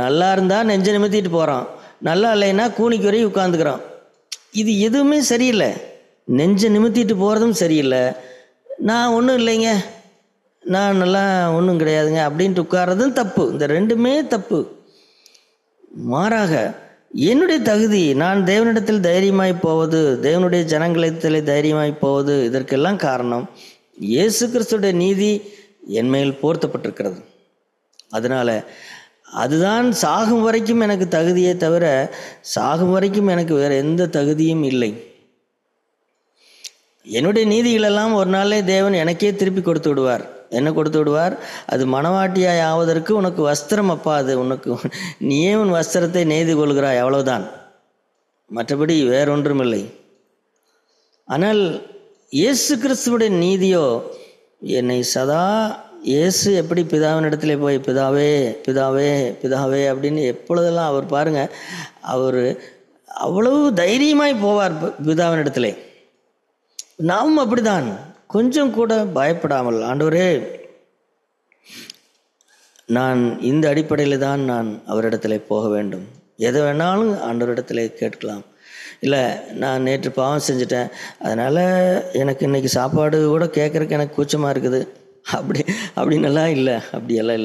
நல்லா இருந்தால் நெஞ்சை நிமித்திட்டு போகிறோம், நல்லா இல்லைன்னா கூனிக்கு வரையும் உட்காந்துக்கிறோம். இது எதுவுமே சரியில்லை. நெஞ்சை நிமித்திட்டு போகிறதும் சரியில்லை, நான் ஒன்றும் இல்லைங்க, நான் நல்லா ஒன்றும் கிடையாதுங்க அப்படின்ட்டு உட்கார்றதும் தப்பு. இந்த ரெண்டுமே தப்பு. மாறாக என்னுடைய தகுதி, நான் தேவனிடத்தில் தைரியமாய் போவது, தேவனுடைய ஜனங்களிடத்தில் தைரியமாய் போவது, இதற்கெல்லாம் காரணம் இயேசு கிறிஸ்துடைய நீதி என் மேல் போர்த்தப்பட்டிருக்கிறது. அதனால் அதுதான் சாகும் வரைக்கும் எனக்கு தகுதியே தவிர சாகும் வரைக்கும் எனக்கு வேறு எந்த தகுதியும் இல்லை. என்னுடைய நீதிகளெல்லாம் ஒரு நாளே தேவன் எனக்கே திருப்பி கொடுத்து விடுவார். என்ன கொடுத்து விடுவார், அது மணவாட்டியாய் ஆவதற்கு உனக்கு வஸ்திரம் அப்பா, அது உனக்கு, நீயே உன் வஸ்திரத்தை நெய்து கொள்கிறாய், அவ்வளவுதான், மற்றபடி வேறொன்றும் இல்லை. ஆனால் இயேசு கிறிஸ்துவுடைய நீதியோ என்னை சதா, இயேசு எப்படி பிதாவினிடத்திலே போய் பிதாவே பிதாவே பிதாவே அப்படின்னு எப்பொழுதெல்லாம் அவர் பாருங்க, அவர் அவ்வளவு தைரியமாய் போவார் பிதாவினிடத்திலே. நாமும் அப்படிதான், கொஞ்சம் கூட பயப்படாமல், ஆண்டவரே நான் இந்த அடிப்படையில் தான் நான் அவரிடத்துல போக வேண்டும், எதை வேணாலும் ஆண்டவரிடத்துல கேட்கலாம். இல்லை நான் நேற்று பாவம் செஞ்சுட்டேன், அதனால் எனக்கு இன்றைக்கி சாப்பாடு கூட கேட்குறக்கு எனக்கு கூச்சமாக இருக்குது, அப்படின்னெல்லாம் இல்லை, அப்படியெல்லாம்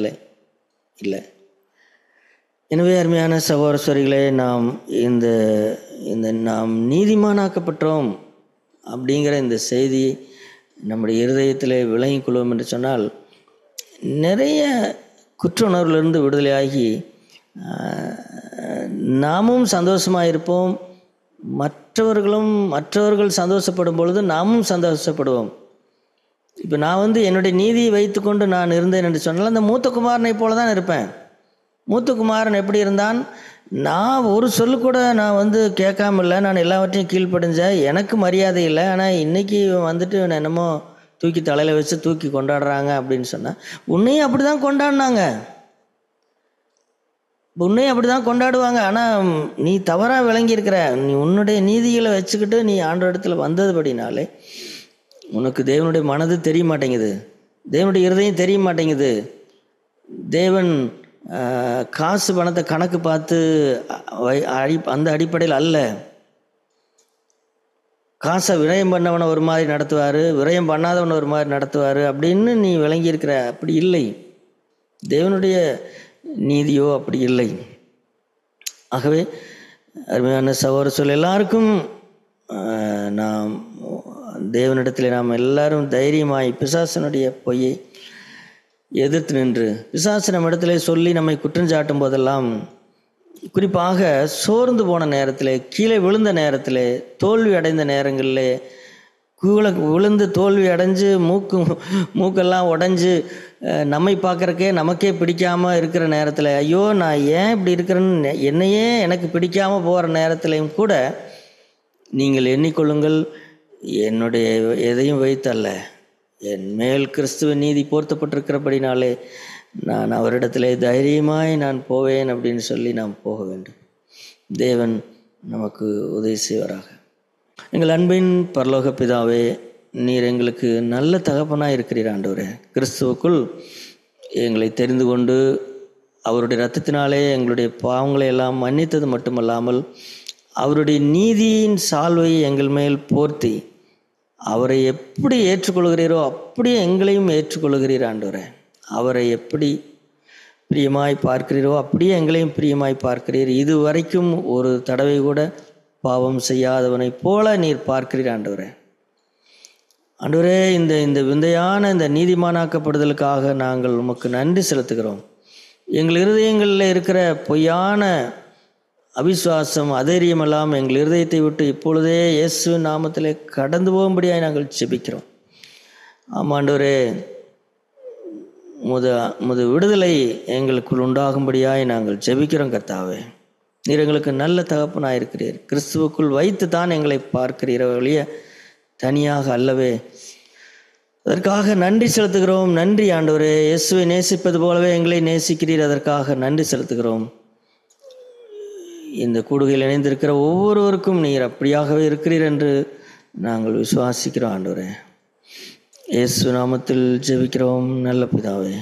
இல்லை. எனவே அருமையான சகோதரர்களே, நாம் நாம் நீதிமானாக்கப்பட்டோம் அப்படிங்கிற இந்த செய்தி நம்முடைய இருதயத்தில் விளங்கிக் கொள்வோம் என்று சொன்னால், நிறைய குற்ற உணர்விலிருந்து விடுதலையாகி நாமும் சந்தோஷமாக இருப்போம், மற்றவர்கள் சந்தோஷப்படும் பொழுது நாமும் சந்தோஷப்படுவோம். இப்போ நான் என்னுடைய நீதியை வைத்து கொண்டு நான் இருந்தேன் என்று சொன்னால், அந்த மூத்த குமாரனை போல தான் இருப்பேன். மூத்த குமாரன் எப்படி இருந்தான், நான் ஒரு சொல்லு கூட நான் கேட்காம இல்லை, நான் எல்லாவற்றையும் கீழ்ப்படிஞ்சேன், எனக்கு மரியாதை இல்லை. ஆனால் இன்றைக்கி என்னமோ தூக்கி தலையில் வச்சு தூக்கி கொண்டாடுறாங்க அப்படின்னு சொன்னால், உன்னையும் அப்படி தான் கொண்டாடினாங்க, உன்னையும் அப்படி தான் கொண்டாடுவாங்க. ஆனால் நீ தவறாக விளங்கியிருக்கிற, நீ உன்னுடைய நீதிகளை வச்சுக்கிட்டு நீ ஆண்டவரிடத்துல வந்ததுபடினாலே உனக்கு தேவனுடைய மனது தெரிய மாட்டேங்குது, தேவனுடைய இருதயம் தெரிய மாட்டேங்குது. தேவன் காசு பணத்தை கணக்கு பார்த்து அந்த அடிப்படையில் அல்ல. காசை விரயம் பண்ணவனை ஒரு மாதிரி நடத்துவார், விரயம் பண்ணாதவனை ஒரு மாதிரி நடத்துவார் அப்படின்னு நீ விளங்கியிருக்கிற. அப்படி இல்லை. தேவனுடைய நீதியோ அப்படி இல்லை. ஆகவே அருமையான சகோதர சொல் எல்லாருக்கும் நாம் தேவனிடத்தில் நாம் எல்லாரும் தைரியமாய் பிசாசனுடைய பொய்யை எதிர்த்து நின்று, பிசாசு நம்ம இடத்துல சொல்லி நம்மை குற்றஞ்சாட்டும் போதெல்லாம், குறிப்பாக சோர்ந்து போன நேரத்தில், கீழே விழுந்த நேரத்தில், தோல்வி அடைந்த நேரங்களில், கீழே விழுந்து தோல்வி அடைஞ்சு மூக்கெல்லாம் உடஞ்சி நம்மை பார்க்குறக்கே நமக்கே பிடிக்காமல் இருக்கிற நேரத்தில், ஐயோ நான் ஏன் இப்படி இருக்கிறேன்னு என்னையே எனக்கு பிடிக்காமல் போகிற நேரத்திலையும் கூட நீங்கள் எண்ணிக்கொள்ளுங்கள், என்னுடைய எதையும் வைத்தல்ல, என் மேல் கிறிஸ்துவ நீதி போர்த்தப்பட்டிருக்கிறபடினாலே நான் அவரிடத்தில் தைரியமாய் நான் போவேன் அப்படின்னு சொல்லி நாம் போக வேண்டும். தேவன் நமக்கு உதவி செய்வாராக. எங்கள் அன்பின் பரலோக பிதாவே, நீர் எங்களுக்கு நல்ல தகப்பனாக இருக்கிறீர் ஆண்டவரே. கிறிஸ்துவுக்குள் எங்களை தெரிந்து கொண்டு அவருடைய இரத்தத்தினாலே எங்களுடைய பாவங்களை எல்லாம் மன்னித்தது மட்டுமல்லாமல் அவருடைய நீதியின் சால்வையை எங்கள் மேல் போர்த்தி அவரை எப்படி ஏற்றுக்கொள்கிறீரோ அப்படியே எங்களையும் ஏற்றுக்கொள்கிறீர் ஆண்டவரே. அவரை எப்படி பிரியமாய் பார்க்கிறீரோ அப்படியே எங்களையும் பிரியமாய் பார்க்கிறீர். இது வரைக்கும் ஒரு தடவை கூட பாவம் செய்யாதவனைப் போல நீர் பார்க்கிறீர் ஆண்டவரே. ஆண்டவரே, இந்த விந்தையான இந்த நீதிமானாக்கப்படுதலுக்காக நாங்கள் உமக்கு நன்றி செலுத்துகிறோம். எங்கள் இருதயங்களில் இருக்கிற பொய்யான அவிசுவாசம், அதைரியமெல்லாம் எங்கள் இருதயத்தை விட்டு இப்பொழுதே இயேசுவின் நாமத்திலே கடந்து போகும்படியாய் நாங்கள் ஜெபிக்கிறோம். ஆமாண்டவரே, முது விடுதலை எங்களுக்குள் உண்டாகும்படியாய் நாங்கள் ஜெபிக்கிறோம். கர்த்தாவே, நீர் எங்களுக்கு நல்ல தகப்பனாக இருக்கிறீர். கிறிஸ்துவுக்குள் வைத்து தான் எங்களை பார்க்கிறீர் ஒழிய தனியாக அல்லவே. அதற்காக நன்றி செலுத்துகிறோம். நன்றி ஆண்டவரே. இயேசுவை நேசிப்பது போலவே எங்களை நேசிக்கிறீர். அதற்காக நன்றி செலுத்துகிறோம். இந்த கூடுகையில் இணைந்திருக்கிற ஒவ்வொருவருக்கும் நீர் அப்படியாகவே இருக்கிறீர் என்று நாங்கள் விசுவாசிக்கிறோம் ஆண்டவரே. இயேசு நாமத்தில் ஜெபிக்கிறோம் நல்ல பிதாவே.